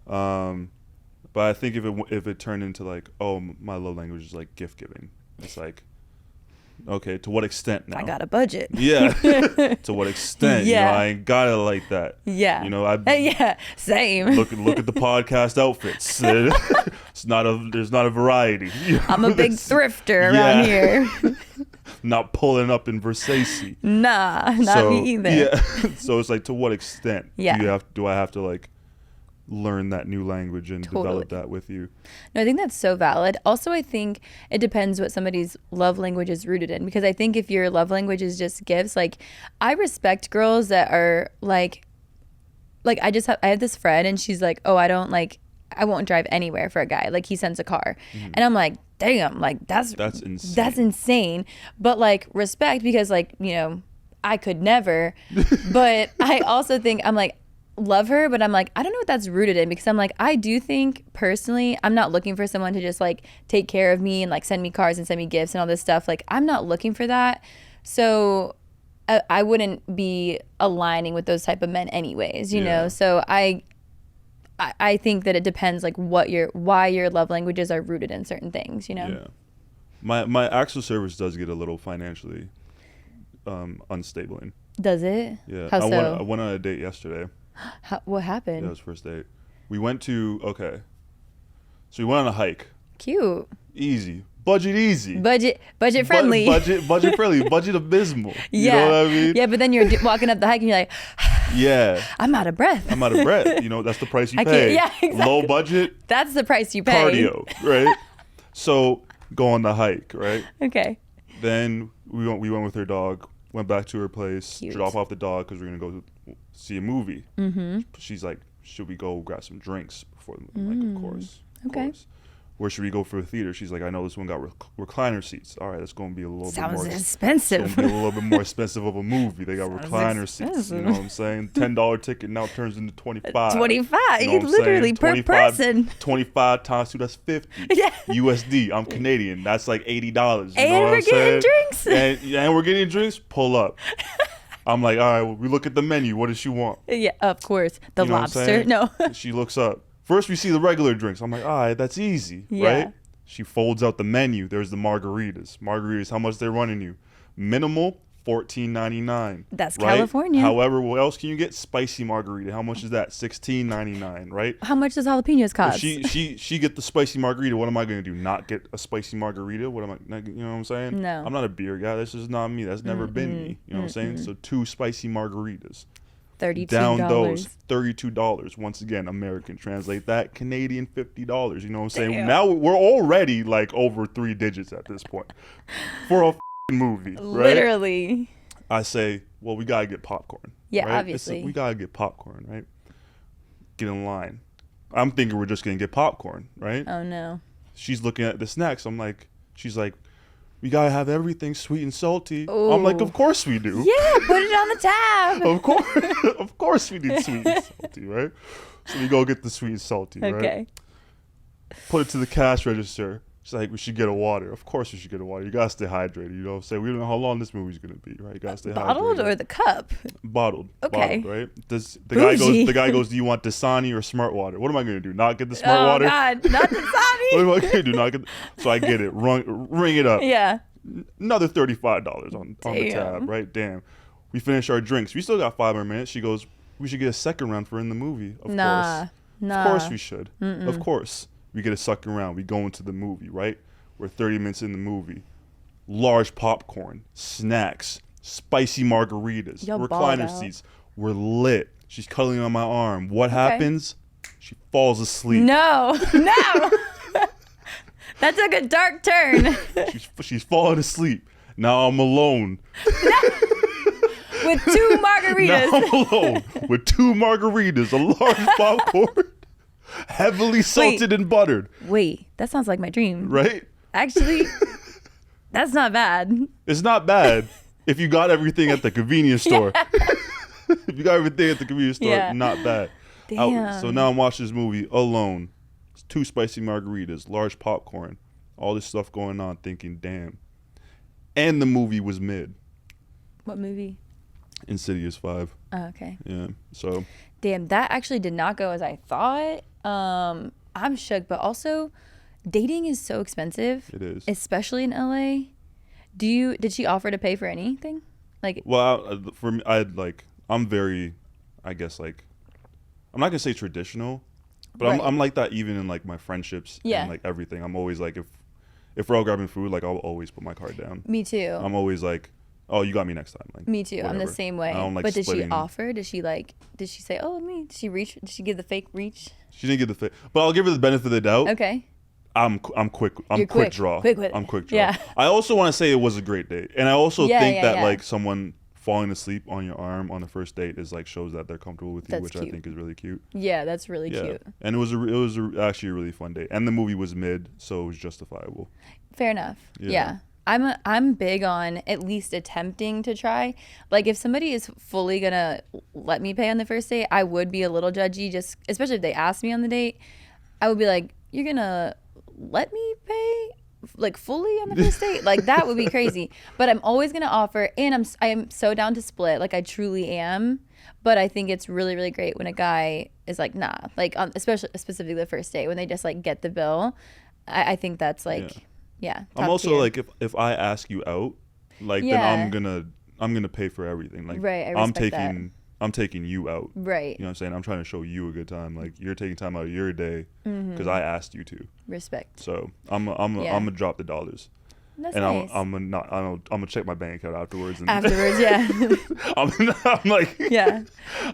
But I think if it turned into like, oh, my love language is like gift giving, it's like, okay, to what extent now? I got a budget. Yeah. To what extent? Yeah. You know, I ain't got it like that. Yeah. You know, yeah, same. Look at the podcast outfits. There's not a variety. You know? I'm a big thrifter around here. Not pulling up in Versace. Nah, not me either. Yeah. So it's like, to what extent Yeah. do I have to like learn that new language and develop that with you? No, I think that's so valid. Also, I think it depends what somebody's love language is rooted in, because I think if your love language is just gifts, like I respect girls that are like I have this friend and she's like, oh, I won't drive anywhere for a guy. Like he sends a car. And I'm like, damn, like that's insane. That's insane. But like respect, because like, you know, I could never. But I also think I'm like, love her, but I'm like, I don't know what that's rooted in, because I'm like, I do think personally I'm not looking for someone to just like take care of me and like send me cars and send me gifts and all this stuff. Like I'm not looking for that. So I wouldn't be aligning with those type of men anyways, you know. So I think that it depends like why your love languages are rooted in certain things, you know. Yeah. My acts of service does get a little financially unstable. Does it? Yeah. How so? I went on a date yesterday. What happened? Yeah, it was first date. We went to so we went on a hike. Cute. Easy. Budget easy. Budget friendly. Budget friendly. Budget abysmal. Yeah. You know what I mean? Yeah, but then you're walking up the hike and you're like, yeah. I'm out of breath. You know, that's the price you pay. Yeah, exactly. Low budget. That's the price you pay. Cardio, right? So go on the hike, right? Okay. Then we went with her dog. Went back to her place. Cute. Drop off the dog because we're gonna go see a movie. She's like, should we go grab some drinks before the movie? I'm like, of course. Of course. where should we go for a theater? She's like, I know this one got recliner seats. All right, it's going to be a little bit more expensive. It's going to be a little bit more expensive of a movie. They got Sounds recliner expensive. seats. You know what I'm saying? $10 ticket now turns into 25. 25, You know what I'm literally saying? per 25 person. 25 times 2, that's 50. Yeah. USD. I'm Canadian. That's like $80. You know And what we're I'm getting saying? drinks. And we're getting drinks. Pull up. I'm like, all right, well, we look at the menu. What does she want? Yeah, of course. The You know what I'm lobster. saying? No. She looks up. First, we see the regular drinks. I'm like, all right, that's easy, Yeah. right? She folds out the menu. There's the margaritas. Margaritas, how much they're running you? Minimal, $14.99. That's right? California. However, what else can you get? Spicy margarita. How much is that? $16.99, right? How much does jalapenos cost? If she get the spicy margarita, what am I going to do? Not get a spicy margarita? What am I, you know what I'm saying? No. I'm not a beer guy. That's just not me. That's never been me. You know what I'm saying? So 2 spicy margaritas. $32. Down those $32. Once again, American. Translate that, Canadian $50. You know what I'm saying? Damn. Now we're already like over 3 digits at this point for a movie, right? Literally. I say, well, we gotta get popcorn. Yeah, right? obviously. We gotta get popcorn, right? Get in line. I'm thinking we're just gonna get popcorn, right? Oh no. She's looking at the snacks. She's like, we gotta have everything sweet and salty. I'm like, Ooh. of course we do. Yeah, put it on the tab. Of course we need sweet and salty, right? So we go get the sweet and salty, right? Okay. Put it to the cash register. She's like, we should get a water. Of course we should get a water. You gotta stay hydrated, you know what I'm saying? We don't know how long this movie's gonna be, right? You gotta stay Bottled hydrated. or the cup? Bottled. Okay. Bottled, right? The Bougie. guy goes, do you want Dasani or Smart Water? What am I gonna do? Not get the Smart Oh Water? God, not the What Sani. am I gonna do? Not get so I get it. Ring it up. Yeah. Another $35 on the Damn. tab, right? Damn. We finish our drinks. We still got 5 more minutes. She goes, we should get a second round for in the movie. Of course. Nah. Of course we should. Of course. We get a second round. We go into the movie, right? We're 30 minutes in the movie. Large popcorn, snacks, spicy margaritas, Y'all balled recliner out. seats. We're lit. She's cuddling on my arm. What happens? She falls asleep. No. No. That took a dark turn. She's falling asleep. Now I'm alone. With 2 margaritas. Now I'm alone with 2 margaritas, a large popcorn, heavily salted and buttered. Wait, that sounds like my dream. Right? Actually, that's not bad. It's not bad if you got everything at the convenience store. If you got everything at the convenience store, Yeah. not bad. Damn. So now I'm watching this movie alone. It's 2 spicy margaritas, large popcorn, all this stuff going on, thinking, damn. And the movie was mid. What movie? Insidious 5. Oh, okay. Yeah. So Damn, that actually did not go as I thought. I'm shook, but also dating is so expensive. it is. Especially in LA. Did she offer to pay for anything? Like, Well, for me, I'm very, I guess, like, I'm not gonna say traditional, but Right. I'm like that even in like my friendships Yeah. and like everything. I'm always like, if we're all grabbing food, like I'll always put my card down. me too. I'm always like, oh, you got me next time. Like, Me too. I'm the whatever. same way. I don't like But did she splitting. offer? Did she say, oh, me? Did she reach? Did she give the fake reach? She didn't get the fit, but I'll give her the benefit of the doubt. Okay. I'm quick. I'm You're quick quick. draw. Quick with it. I'm quick draw. Yeah. I also want to say it was a great date, and I also Yeah, think yeah, that yeah. like someone falling asleep on your arm on the first date is like shows that they're comfortable with you, That's which I cute. think is really cute. Yeah, that's really Yeah, cute. and it was actually a really fun date, and the movie was mid, so it was justifiable. Fair enough. Yeah. Yeah. I'm big on at least attempting to try. Like if somebody is fully gonna let me pay on the first date, I would be a little judgy, just especially if they ask me on the date. I would be like, you're gonna let me pay like fully on the first date? Like that would be crazy. But I'm always gonna offer, and I am so down to split. Like I truly am. But I think it's really, really great when a guy is like, nah, like especially specifically the first date when they just like get the bill. I think that's like, yeah. I'm top also tier. like if I ask you out, like Yeah. then I'm gonna pay for everything. Like Right, I I'm respect that. I'm taking you out. Right. You know what I'm saying? I'm trying to show you a good time. Like you're taking time out of your day Mm-hmm. because I asked you to. Respect. So Yeah. I'm gonna drop the dollars, That's and nice. I'm gonna check my bank account afterwards. And Afterwards, yeah. I'm like Yeah.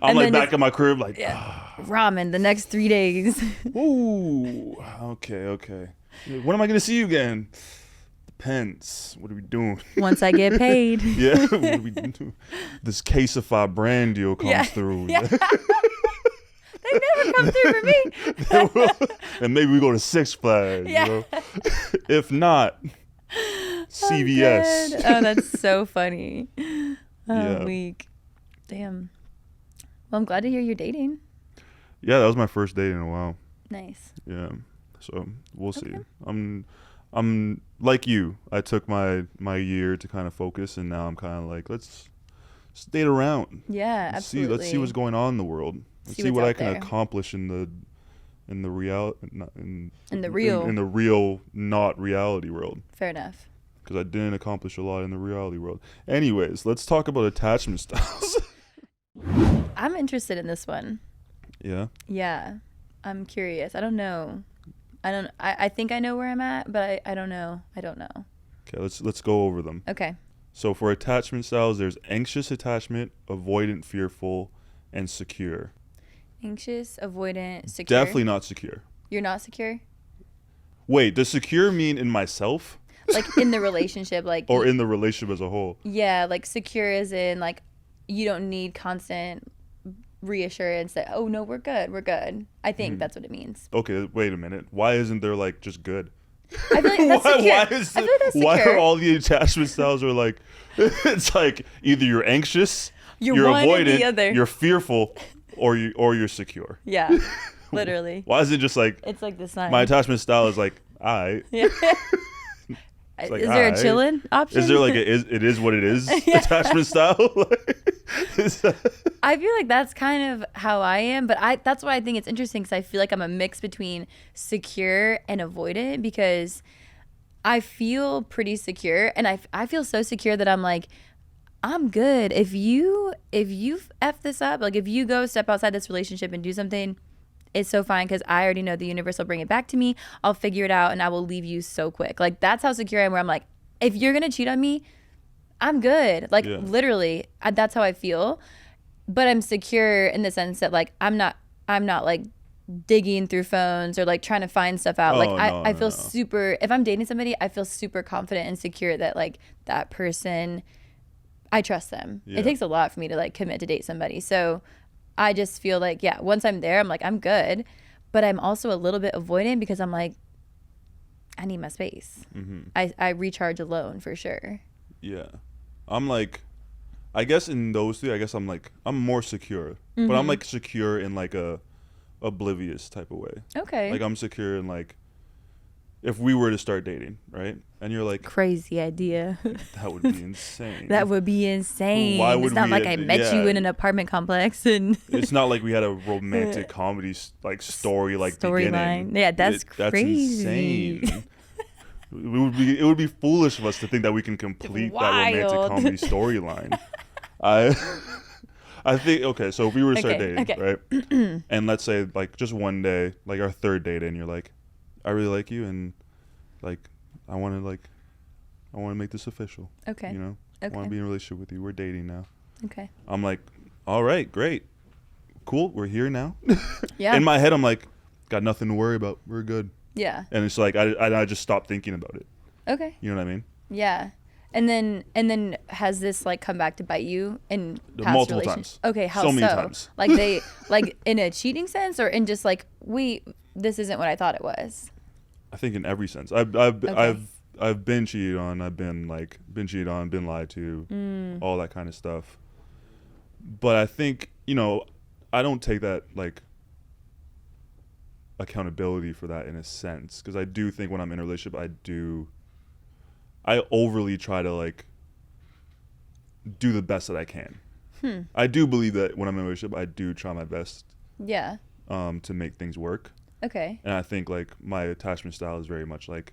I'm And like then back just- in my crib like Ramen the next 3 days. ooh okay. When am I gonna see you again? Depends. What are we doing? Once I get paid. Yeah, what are we doing? This Caseify brand deal comes Yeah. through. Yeah. They never come through for me. And maybe we go to Six Flags. Yeah. You know? If not, CVS. Oh, that's so funny. Yeah. Weak. Damn. Well, I'm glad to hear you're dating. Yeah, that was my first date in a while. Nice. Yeah. So we'll see. Okay. I'm like you. I took my year to kind of focus, and now I'm kind of like, let's date around. Yeah, absolutely. Let's see what's going on in the world. Let's see what's what out I can there. accomplish in the real. not reality world. Fair enough. Because I didn't accomplish a lot in the reality world. Anyways, let's talk about attachment styles. I'm interested in this one. Yeah. Yeah. I'm curious. I don't know. I think I know where I'm at, but I don't know. I don't know. Okay, let's go over them. Okay. So for attachment styles, there's anxious attachment, avoidant, fearful, and secure. Anxious, avoidant, secure. Definitely not secure. You're not secure? Wait, does secure mean in myself? Like in the relationship, like Or in the relationship as a whole? Yeah, like secure as in like you don't need constant reassurance that, oh no, we're good. I think that's what it means. Okay, wait a minute. Why isn't there like just good? I feel like that's secure. Why are all the attachment styles are like it's like either you're anxious, you're one or avoidant, the other. you're fearful, or you're secure. Yeah, literally. Why is it just like It's like the sign. my attachment style is like I Yeah. like, is there a aight. chillin' option? Is there like it is what it is attachment style? I feel like that's kind of how I am, but that's why I think it's interesting because I feel like I'm a mix between secure and avoidant because I feel pretty secure and I feel so secure that I'm like, I'm good. If you F this up, like if you go step outside this relationship and do something, it's so fine because I already know the universe will bring it back to me. I'll figure it out and I will leave you so quick. Like that's how secure I am where I'm like, if you're going to cheat on me, I'm good. Like literally, that's how I feel. But I'm secure in the sense that like I'm not like digging through phones or like trying to find stuff out. I feel super, if I'm dating somebody, I feel super confident and secure that like that person, I trust them. Yeah. It takes a lot for me to like commit to date somebody. So I just feel like, yeah, once I'm there, I'm like, I'm good. But I'm also a little bit avoidant because I'm like, I need my space. Mm-hmm. I recharge alone for sure. Yeah. I'm like, I guess in those two, I guess I'm more secure. But I'm like secure in like a oblivious type of way. Okay. Like I'm secure in like, if we were to start dating, right? And you're like, crazy idea. that would be insane. That would be insane. Why would it's not we like I met you in an apartment complex and it's not like we had a romantic comedy like story like beginning. Storyline. Yeah, that's That's crazy. insane. It would be foolish of us to think that we can complete that romantic Wild. comedy storyline. I think okay, so if we were to start dating, right? And let's say like just one day, like our third date, and you're like, I really like you, and like I want to make this official. Okay. You know, I want Okay. to be in a relationship with you. We're dating now. Okay. I'm like, all right, great, cool. We're here now. Yeah. In my head, I'm like, got nothing to worry about. We're good. Yeah. And it's like I just stopped thinking about it. Okay. You know what I mean? Yeah. And then has this like come back to bite you in past Multiple relationships? times. Okay, how So many times. Like they like in a cheating sense or in just like this isn't what I thought it was. I think in every sense. I've been cheated on. I've been cheated on, been lied to, all that kind of stuff. But I think, you know, I don't take that like accountability for that in a sense, because I do think when I'm in a relationship, I overly try to like do the best that I can. I do believe that when I'm in a relationship, I do try my best Yeah. to make things work. Okay. And I think like my attachment style is very much like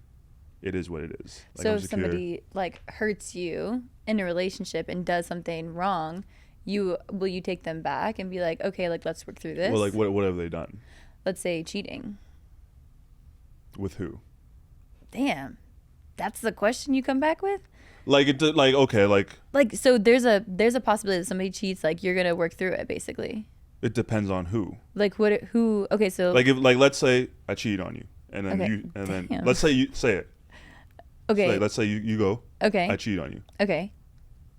it is what it is. Like, So I'm if secure. somebody like hurts you in a relationship and does something wrong, will you take them back and be like, okay, like let's work through this? Well, like what have they done? Let's say cheating. With who? Damn. That's the question you come back with? Like okay, like Like so there's a possibility that somebody cheats, like you're gonna work through it basically. it depends on who. Like who okay, so Like if let's say I cheat on you and then Okay. then Damn. let's say you say it. okay. Like, let's say you go, Okay. I cheat on you. Okay.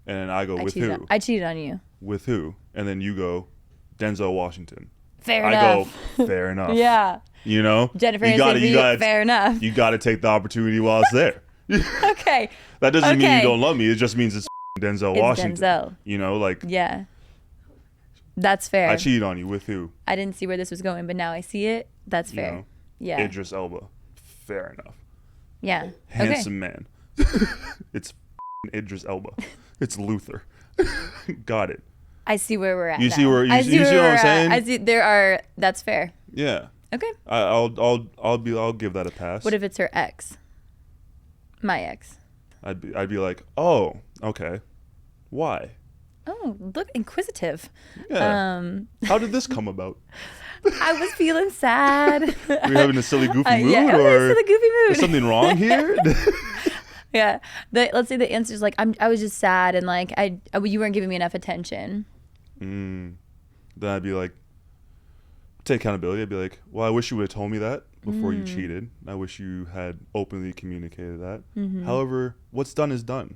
And then I go with who? I cheated on you. With who? And then you go, Denzel Washington. fair I enough. go, fair enough. Yeah. You know, Jennifer you got fair enough. You got to take the opportunity while it's there. Okay. That doesn't mean you Okay. don't love me. It just means it's Denzel Washington. Denzel. You know, like Yeah. That's fair. I cheated on you with who? I didn't see where this was going, but now I see it. That's You fair. know, Yeah. Idris Elba. Fair enough. Yeah. Handsome man. It's Idris Elba. It's Luther. Got it. I see where we're at. You now. see where I see you see where what I'm we're at. saying? I see there are. That's fair. Yeah. Okay. I'll give that a pass. What if it's her ex? My ex. I'd be like, oh, okay. Why? Oh, look, inquisitive. Yeah. How did this come about? I was feeling sad. Were you having a silly, goofy mood, yeah, I was in or a goofy mood. is something wrong here? Yeah. Let's say the answer is like I was just sad and like you weren't giving me enough attention. Then I'd be like, take accountability. I'd be like, well, I wish you would have told me that before you cheated. I wish you had openly communicated that. However, what's done is done.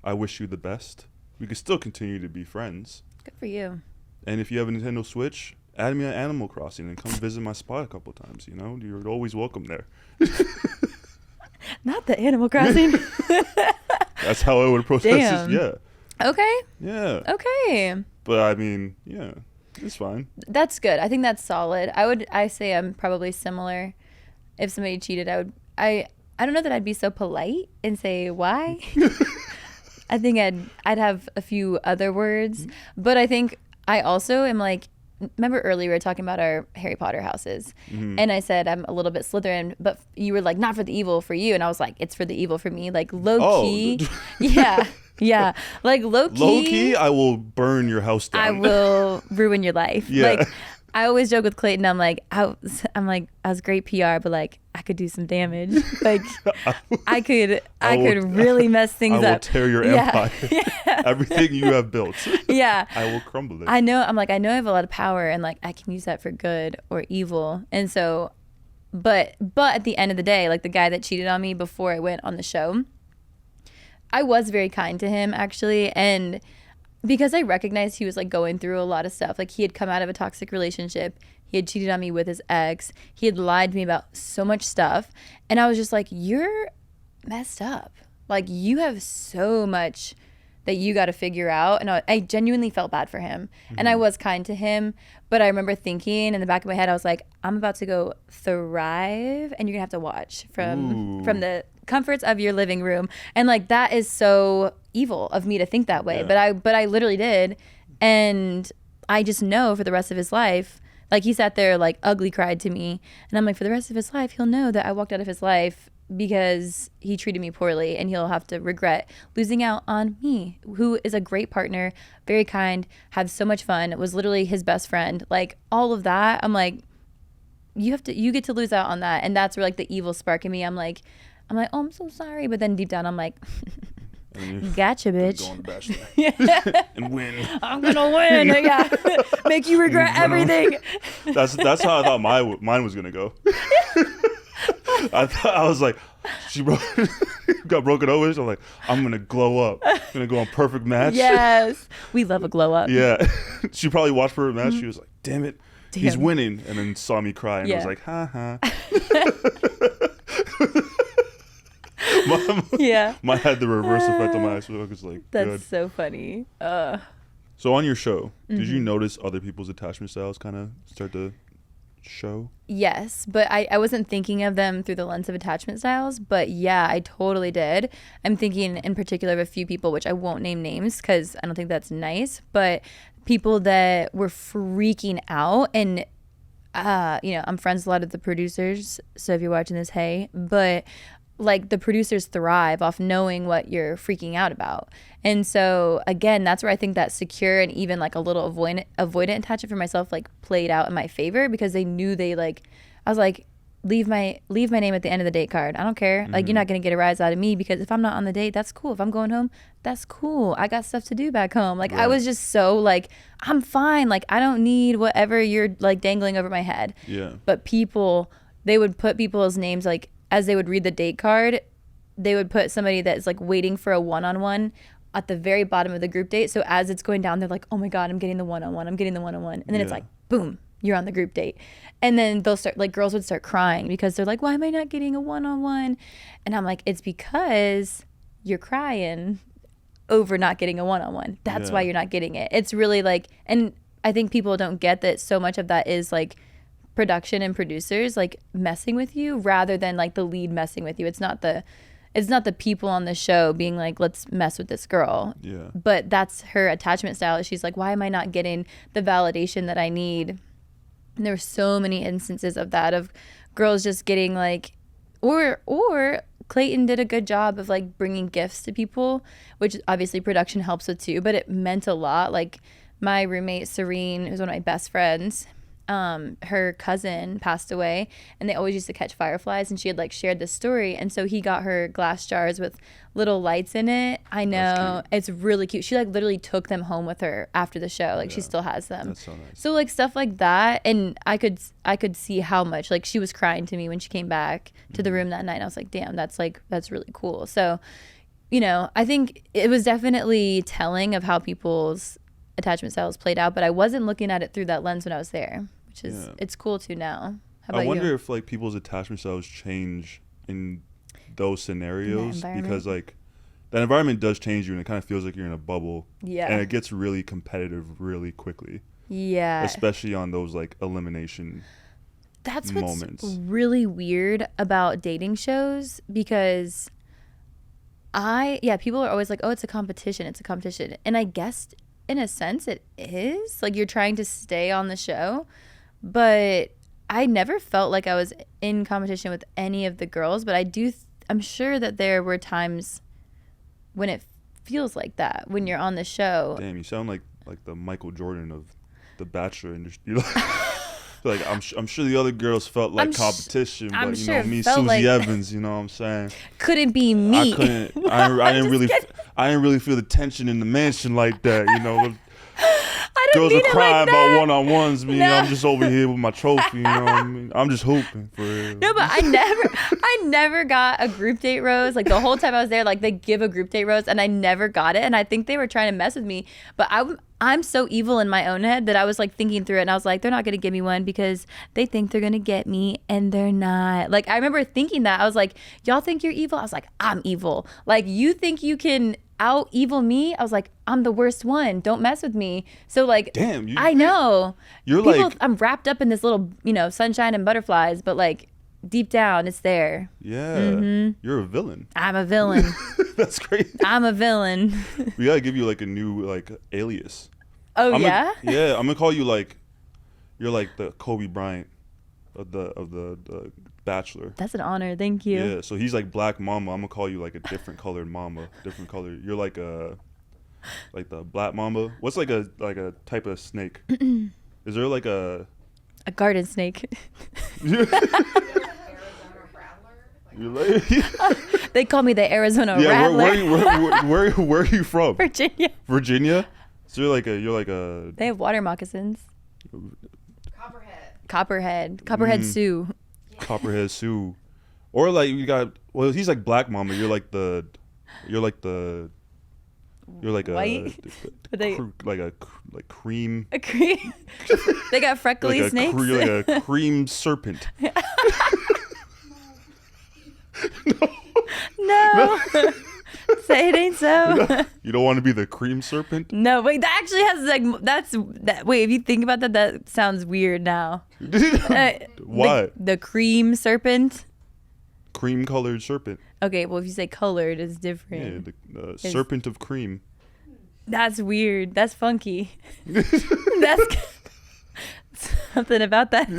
I wish you the best. We could still continue to be friends. Good for you. And if you have a Nintendo Switch, add me on Animal Crossing and come visit my spot a couple times. You know, you're always welcome there. Not the Animal Crossing. That's how I would process Damn. this. Yeah. Okay. Yeah. Okay. But I mean, yeah, it's fine. That's good. I think that's solid. I say I'm probably similar. If somebody cheated, I don't know that I'd be so polite and say why. I think I'd have a few other words, but I think I also am like, remember earlier we were talking about our Harry Potter houses, and I said I'm a little bit Slytherin, but you were like, not for the evil for you, and I was like, it's for the evil for me, like low key. Yeah, like low key, I will burn your house down. I will ruin your life. Yeah. Like I always joke with Clayton, I'm like I was great PR, but like I could do some damage. Like I could really mess things up. I will tear your empire. Yeah. Everything you have built. Yeah. I will crumble it. I know I have a lot of power and like I can use that for good or evil. And so but at the end of the day, like the guy that cheated on me before I went on the show, I was very kind to him actually, and because I recognized he was like going through a lot of stuff. Like he had come out of a toxic relationship. He had cheated on me with his ex. He had lied to me about so much stuff. And I was just like, you're messed up. Like you have so much that you got to figure out. And I genuinely felt bad for him. And I was kind to him. But I remember thinking in the back of my head, I was like, I'm about to go thrive and you're going to have to watch from the comforts of your living room. And like that is so evil of me to think that way. Yeah. But I literally did. And I just know for the rest of his life, like he sat there like ugly cried to me. And I'm like, for the rest of his life, he'll know that I walked out of his life because he treated me poorly, and he'll have to regret losing out on me, who is a great partner, very kind, had so much fun, was literally his best friend. Like all of that, I'm like, you get to lose out on that. And that's where like the evil spark in me. I'm like, oh, I'm so sorry. But then deep down, I'm like, gotcha, bitch. Go on the Bachelorette and win. I'm gonna win. Yeah, make you regret everything. That's how I thought mine was gonna go. I was like, she got broken over. So I'm like, I'm gonna glow up. I'm gonna go on Perfect Match. Yes, we love a glow up. Yeah, she probably watched Perfect Match. She was like, damn it, he's winning, and then saw me cry and was like, ha ha. Mine had the reverse effect on my eyes. So I was like, that's good. so funny. So on your show, did you notice other people's attachment styles kind of start to show? Yes, but I wasn't thinking of them through the lens of attachment styles, but yeah, I totally did. I'm thinking in particular of a few people, which I won't name names because I don't think that's nice, but people that were freaking out. And I'm friends with a lot of the producers, so if you're watching this, hey, but like the producers thrive off knowing what you're freaking out about. And so again, that's where I think that secure and even like a little avoidant attachment for myself like played out in my favor, because they knew I was like, leave my name at the end of the date card. I don't care. Like you're not going to get a rise out of me, because if I'm not on the date, that's cool. If I'm going home, that's cool. I got stuff to do back home. Like I was just so like, I'm fine. Like I don't need whatever you're like dangling over my head. Yeah. But they would put people's names like, as they would read the date card, they would put somebody that's like waiting for a one-on-one at the very bottom of the group date. So as it's going down, they're like, oh my God, I'm getting the one-on-one. I'm getting the one-on-one. And then it's like, boom, you're on the group date. And then they'll start, like, girls would start crying because they're like, why am I not getting a one-on-one? And I'm like, it's because you're crying over not getting a one-on-one. That's why you're not getting it. It's really like, and I think people don't get that so much of that is like production and producers like messing with you rather than like the lead messing with you. It's not the people on the show being like, let's mess with this girl. Yeah. But that's her attachment style. She's like, why am I not getting the validation that I need? And there were so many instances of that, of girls just getting like, or Clayton did a good job of like bringing gifts to people, which obviously production helps with too, but it meant a lot. Like my roommate Serene, who's one of my best friends, her cousin passed away and they always used to catch fireflies, and she had like shared this story, and so he got her glass jars with little lights in it. I know, it's really cute. She like literally took them home with her after the show. Like she still has them. That's so nice. So like stuff like that, and I could see how much like she was crying to me when she came back to the room that night, and I was like, damn, that's really cool. So, you know, I think it was definitely telling of how people's attachment styles played out, but I wasn't looking at it through that lens when I was there, which is it's cool to know. How about I wonder you? if like people's attachment styles change in those scenarios, because like that environment does change you and it kind of feels like you're in a bubble. Yeah. And it gets really competitive really quickly. Yeah. Especially on those like elimination That's moments. What's really weird about dating shows, because people are always like, oh, it's a competition. And I guess in a sense it is. Like you're trying to stay on the show, but I never felt like I was in competition with any of the girls, but I'm sure that there were times when it feels like that when you're on the show. Damn, you sound like the Michael Jordan of the Bachelor industry. Like I'm sure the other girls felt like competition, but you know me, Susie Evans, you know what I'm saying? Couldn't be me. I didn't really feel the tension in the mansion like that, you know. Girls are crying about one-on-ones. I'm just over here with my trophy. You know what I mean? I'm just hooping for real. No, but I never got a group date rose. Like the whole time I was there, like they give a group date rose, and I never got it. And I think they were trying to mess with me. But I'm so evil in my own head that I was like thinking through it, and I was like, they're not gonna give me one because they think they're gonna get me, and they're not. Like I remember thinking that. I was like, y'all think you're evil? I was like, I'm evil. Like you think you can out evil me? I was like, I'm the worst one. Don't mess with me. So like, damn, I know. You're people, like, I'm wrapped up in this little, sunshine and butterflies, but like deep down, it's there. Yeah, you're a villain. I'm a villain. That's crazy. I'm a villain. We gotta give you like a new like alias. Oh I'm yeah. I'm gonna call you like, you're like the Kobe Bryant of the Bachelor. That's an honor. Thank you. Yeah, so he's like Black Mamba. I'm gonna call you like a different colored Mamba, different color. You're like the Black Mamba. What's like a type of snake? Is there like a garden snake? You're like, they call me the Arizona yeah, Rattler. where are you from? Virginia. Virginia. So you're like a. They have water moccasins. Copperhead Sue. Copperhead Sue, or like you got. Well, he's like Black Mama. You're like a white. Like cream. A cream. They got freckly snakes. You're like a cream serpent. No. Say it ain't so. You don't want to be the cream serpent? No, wait, that actually has like wait, if you think about that sounds weird now. Why? The cream serpent? Cream colored serpent. Okay, well if you say colored, it's different. Yeah, the serpent of cream. That's weird. That's funky. That's something about that. She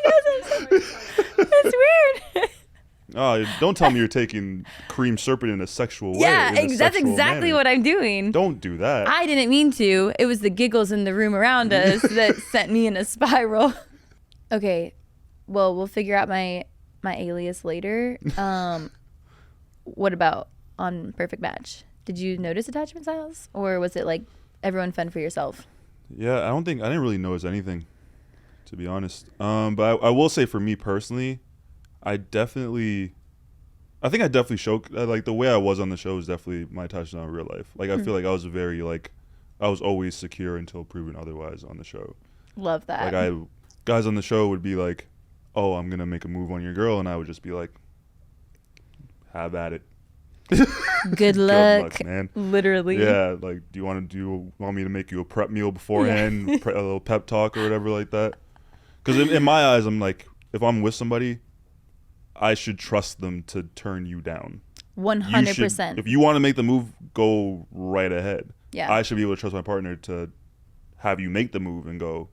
knows it's weird. Oh, don't tell me you're taking cream serpent in a sexual way. Yeah, that's exactly what I'm doing. Don't do that. I didn't mean to. It was the giggles in the room around us that sent me in a spiral. Okay, well, we'll figure out my alias later. What about on Perfect Match? Did you notice attachment styles, or was it like everyone fend for yourself? Yeah, I didn't really notice anything, to be honest. But I will say for me personally, I definitely showed like the way I was on the show is definitely my attachment in real life. Like I feel like I was I was always secure until proven otherwise on the show. Love that. Like guys on the show would be like, "Oh, I'm gonna make a move on your girl," and I would just be like, "Have at it." Good luck, luck, man. Literally. Yeah, like, do you want me to make you a prep meal beforehand, a little pep talk or whatever like that? Because in my eyes, I'm like, if I'm with somebody, I should trust them to turn you down. 100%. If you want to make the move, go right ahead. Yeah. I should be able to trust my partner to have you make the move and go,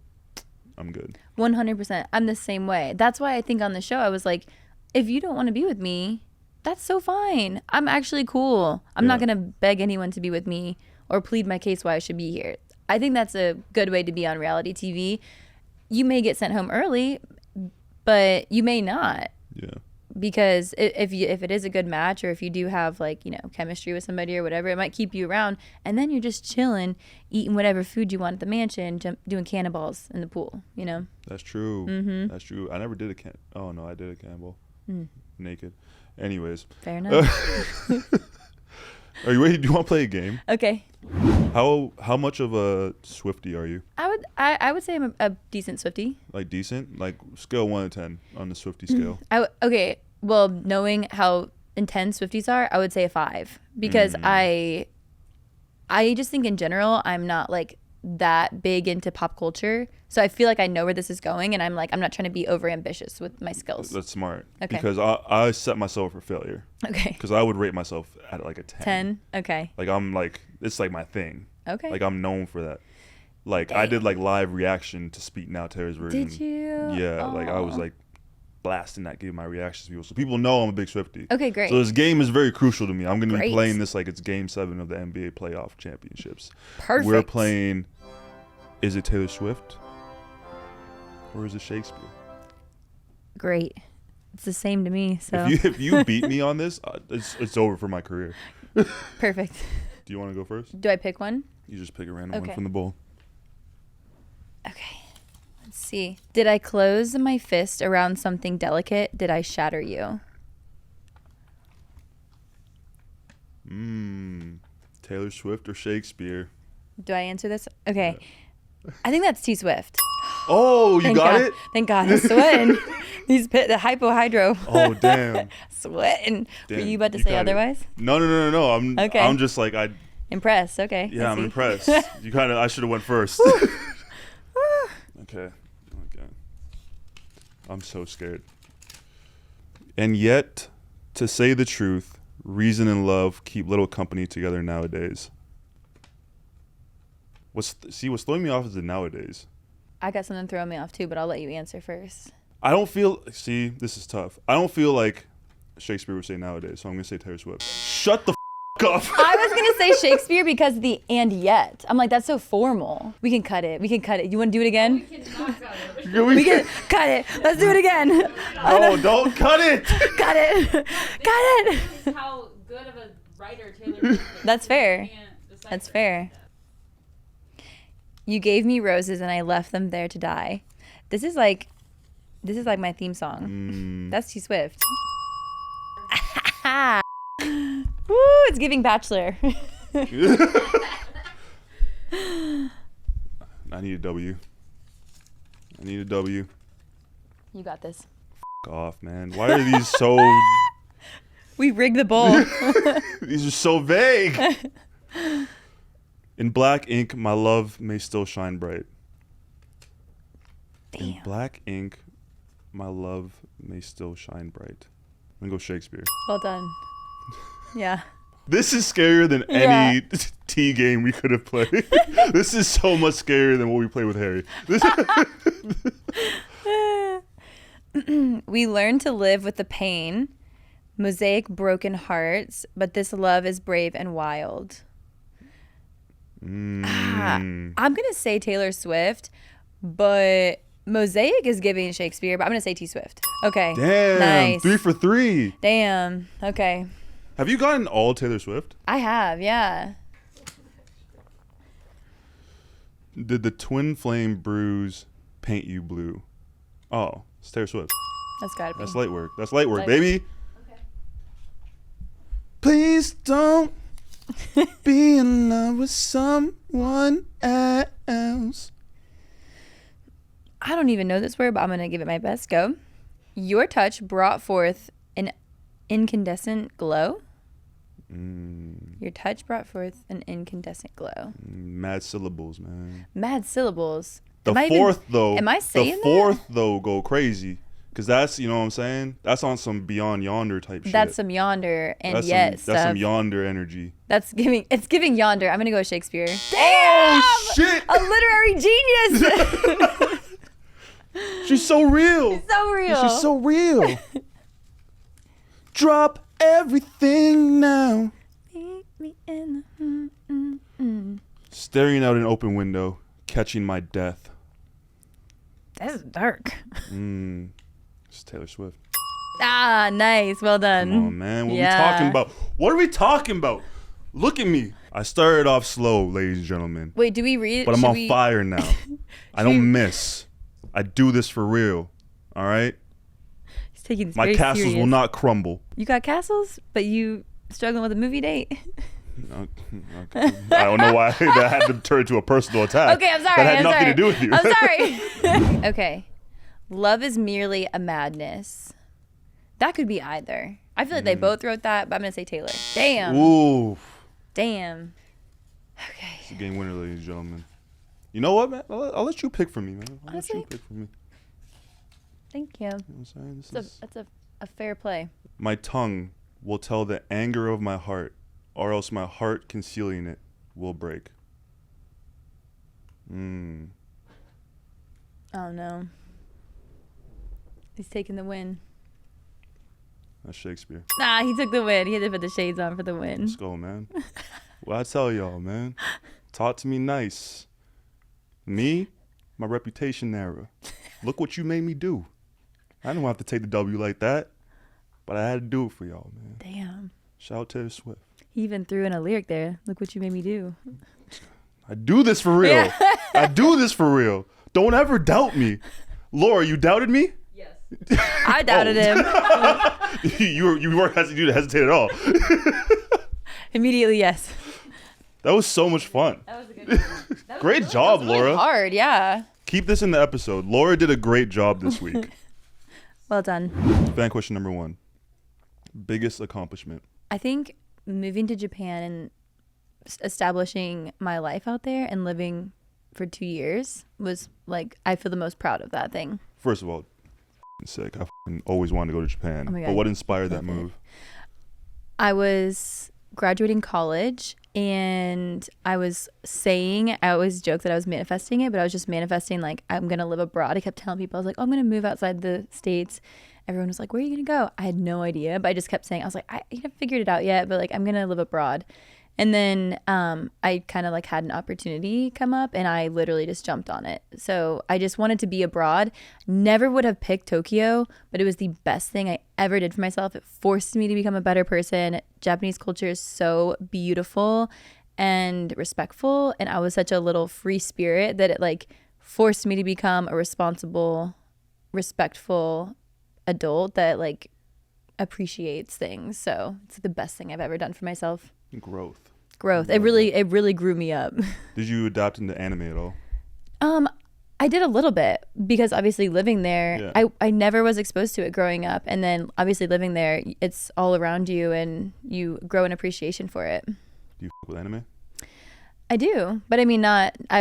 I'm good. 100%. I'm the same way. That's why I think on the show I was like, if you don't want to be with me, that's so fine. I'm actually cool. I'm not going to beg anyone to be with me or plead my case why I should be here. I think that's a good way to be on reality TV. You may get sent home early, but you may not. Yeah. Because if it is a good match, or if you do have like, chemistry with somebody or whatever, it might keep you around, and then you're just chilling, eating whatever food you want at the mansion, doing cannonballs in the pool. That's true. Mm-hmm. That's true. I never did oh no, I did a cannonball naked. Anyways, fair enough. Are you ready? Do you want to play a game? Okay. How much of a Swiftie are you? I would say I'm a decent Swiftie. Like decent? Like scale 1 to 10 on the Swiftie scale. Okay. Well, knowing how intense Swifties are, I would say a 5, because I just think in general I'm not like that big into pop culture, so I feel like I know where this is going, and I'm not trying to be over ambitious with my skills. That's smart. Okay. Because I set myself for failure. Okay. Because I would rate myself at like a 10. 10. Okay. Like it's like my thing. Okay. Like I'm known for that. Like I did like live reaction to Speak Now Terry's version. Did you? Yeah. Like I was like blasting that, giving my reactions to people, so people know I'm a big Swiftie. Okay, great. So this game is very crucial to me. I'm going to be Great. playing this like it's Game 7 of the NBA playoff championships. Perfect. We're playing. Is it Taylor Swift or is it Shakespeare? Great. It's the same to me. So If you beat me on this, it's over for my career. perfect. Do you want to go first? Do I pick one? You just pick a random Okay. one from the bowl. Okay. Let's see. Did I close my fist around something delicate? Did I shatter you? Taylor Swift or Shakespeare? Do I answer this? Okay. I think that's T Swift. Oh, you Thank got God. it? Thank God. I'm sweating. The hypohydro. Oh, damn. Sweating. Were Damn, you about to you say got it. otherwise? No. Okay. I'm just like Impressed. Okay. Yeah, I I'm see. impressed. I should have went first. Okay. I'm so scared. And yet, to say the truth, reason and love keep little company together nowadays. What's throwing me off is the nowadays. I got something throwing me off too, but I'll let you answer first. I don't feel. See, this is tough. I don't feel like Shakespeare would say nowadays, so I'm gonna say Taylor Swift. Shut the up. I was gonna say Shakespeare because the and yet. I'm like, that's so formal. We can cut it. You want to do it again? We cannot cut it. We can cut it. Let's do it again. No, don't cut it. Cut it. Cut it. This is how good of a writer Taylor Swift is. That's fair. You can't decipher That's it. fair. You gave me roses and I left them there to die. This is like my theme song. That's T Swift. Woo, it's giving Bachelor. I need a W. You got this. F off, man. Why are these so? We rigged the bowl. These are so vague. In black ink, my love may still shine bright. In Damn. black ink, my love may still shine bright. I'm gonna go Shakespeare. Well done. Yeah. This is scarier than any T game we could have played. This is so much scarier than what we played with Harry. We learn to live with the pain, mosaic broken hearts, but this love is brave and wild. I'm going to say Taylor Swift, but Mosaic is giving Shakespeare, but I'm going to say T Swift. Okay. Damn. Nice. 3 for 3. Damn. Okay. Have you gotten all Taylor Swift? I have, yeah. Did the twin flame bruise paint you blue? Oh, it's Taylor Swift. That's got to be. That's light work. That's light work, Light- baby. Okay. Please don't be in love with someone else. I don't even know this word, but I'm gonna give it my best go. Your touch brought forth an incandescent glow. Your touch brought forth an incandescent glow. Mad syllables, man. Mad syllables. The Am I fourth though. Am I saying the fourth though go crazy, because that's, you know what I'm saying. That's on some Beyond Yonder type shit. That's some Yonder and that's yes some, that's stuff. some Yonder energy. That's giving. It's giving Yonder. I'm gonna go with Shakespeare. Oh shit! A literary genius. She's so real. So real. She's so real. Drop everything now. Meet me in the Staring out an open window, catching my death. That's dark. It's Taylor Swift. Ah, nice. Well done. Come on, man. What are we Yeah. talking about? What are we talking about? Look at me. I started off slow, ladies and gentlemen. Wait, do we read? But I'm should on we- fire now. I don't miss. I do this for real. All right? He's taking this My very castles serious. will not crumble. You got castles, but you struggling with a movie date. I don't know why that had to turn into a personal attack. Okay, I'm sorry. That had I'm nothing sorry. to do with you. I'm sorry. Okay. Love is merely a madness. That could be either. I feel like they both wrote that, but I'm going to say Taylor. Damn. Ooh. Damn. Okay. It's a game winner, ladies and gentlemen. You know what, man? I'll let you pick for me, man. I'll let Honestly? you pick for me. Thank you. You know what I'm saying? That's a fair play. My tongue will tell the anger of my heart, or else my heart concealing it will break. Oh, no. He's taking the win. That's Shakespeare. Nah, he took the win. He had to put the shades on for the win. Let's go, man. Well, I tell y'all, man. Talk to me nice. Me, my reputation narrow. Look what you made me do. I don't have to take the W like that, but I had to do it for y'all, man. Damn. Shout out Taylor Swift. He even threw in a lyric there. Look what you made me do. I do this for real. Yeah. I do this for real. Don't ever doubt me. Laura, you doubted me? Yes. I doubted him. you weren't hesitant to hesitate at all. Immediately, yes. That was so much fun. That was a good one. Great job, Laura. Hard, yeah. Keep this in the episode. Laura did a great job this week. Well done. Fan question number 1. Biggest accomplishment. I think moving to Japan and establishing my life out there and living for 2 years was like, I feel the most proud of that thing. First of all, sick. I always wanted to go to Japan. Oh my God. But what inspired that move? I was graduating college and I always joke that I was manifesting it, but I was just manifesting like I'm going to live abroad. I kept telling people, I was like, oh, I'm going to move outside the States. Everyone was like, where are you going to go? I had no idea, but I just kept saying, I was like, I haven't figured it out yet, but like I'm going to live abroad. And then I kind of like had an opportunity come up and I literally just jumped on it. So I just wanted to be abroad. Never would have picked Tokyo, but it was the best thing I ever did for myself. It forced me to become a better person. Japanese culture is so beautiful and respectful. And I was such a little free spirit that it like forced me to become a responsible, respectful adult that like appreciates things. So it's the best thing I've ever done for myself. Growth. It really grew me up. Did you adapt into anime at all? I did a little bit because obviously living there, Yeah. I never was exposed to it growing up. And then obviously living there, it's all around you and you grow an appreciation for it. Do you fuck with anime? I do, but I mean,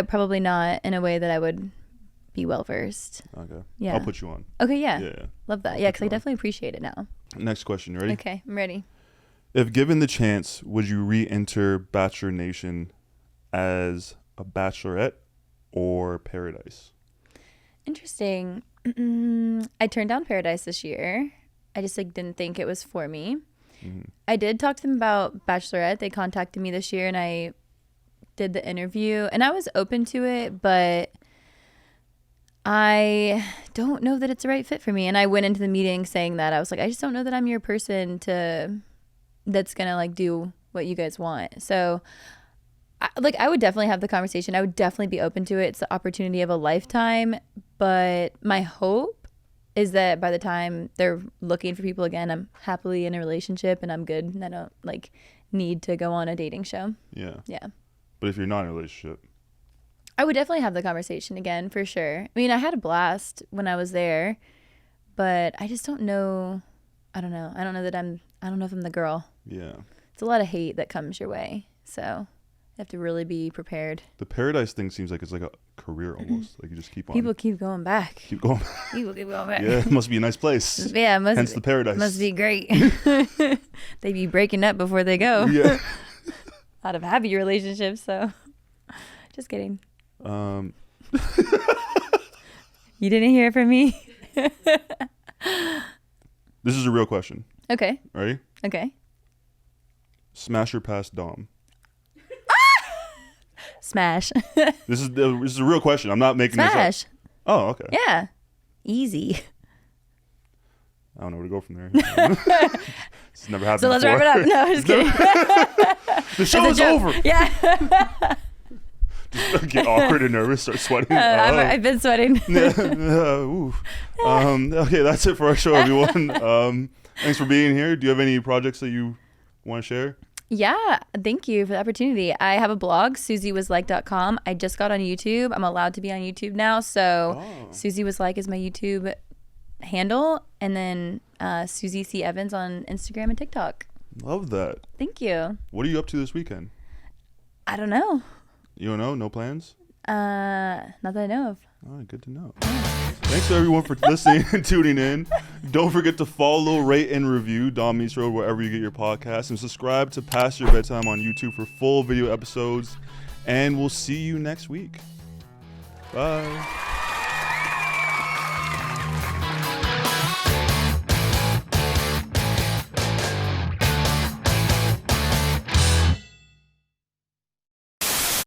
probably not in a way that I would be well versed. Okay. Yeah. I'll put you on. Okay, yeah. Yeah. Love that. Yeah, because I definitely appreciate it now. Next question. You ready? Okay, I'm ready. If given the chance, would you re-enter Bachelor Nation as a Bachelorette or Paradise? Interesting. I turned down Paradise this year. I just like didn't think it was for me. I did talk to them about Bachelorette. They contacted me this year and I did the interview and I was open to it, but I don't know that it's the right fit for me. And I went into the meeting saying that. I was like, I just don't know that I'm your person that's gonna like do what you guys want. So I would definitely have the conversation. I would definitely be open to it. It's the opportunity of a lifetime. But my hope is that by the time they're looking for people again, I'm happily in a relationship and I'm good and I don't like need to go on a dating show. Yeah. Yeah. But if you're not in a relationship, I would definitely have the conversation again for sure. I mean, I had a blast when I was there, but I just don't know. I don't know. I don't know if I'm the girl. Yeah. It's a lot of hate that comes your way. So you have to really be prepared. The Paradise thing seems like it's like a career almost. Like you just keep on. People keep going back. Keep going. People keep going back. Yeah, it must be a nice place. Yeah, Hence the Paradise. Must be great. They be breaking up before they go. Yeah. Out of happy relationships, so just kidding. You didn't hear it from me? This is a real question. Okay. Ready? Okay. Smash or pass Dom? Smash. This is a real question. I'm not making Smash. this up. Oh, okay. Yeah. Easy. I don't know where to go from there. It's never happened So let's before. wrap it up. No, just kidding. The show is over. Yeah. Just get awkward and nervous, start sweating. I've been sweating. Ooh. Okay, that's it for our show, everyone. Thanks for being here. Do you have any projects that you want to share? Yeah, thank you for the opportunity. I have a blog, susiewasLike.com. I just got on YouTube. I'm allowed to be on YouTube now. So Susie Was Like is my YouTube handle. And then Susie C. Evans on Instagram and TikTok. Love that. Thank you. What are you up to this weekend? I don't know. You don't know? No plans? Not that I know of. All right, good to know. Thanks to everyone for listening and tuning in. Don't forget to follow, rate, and review Dom Meets Road wherever you get your podcasts, and subscribe to Past Your Bedtime on YouTube for full video episodes. And we'll see you next week. Bye.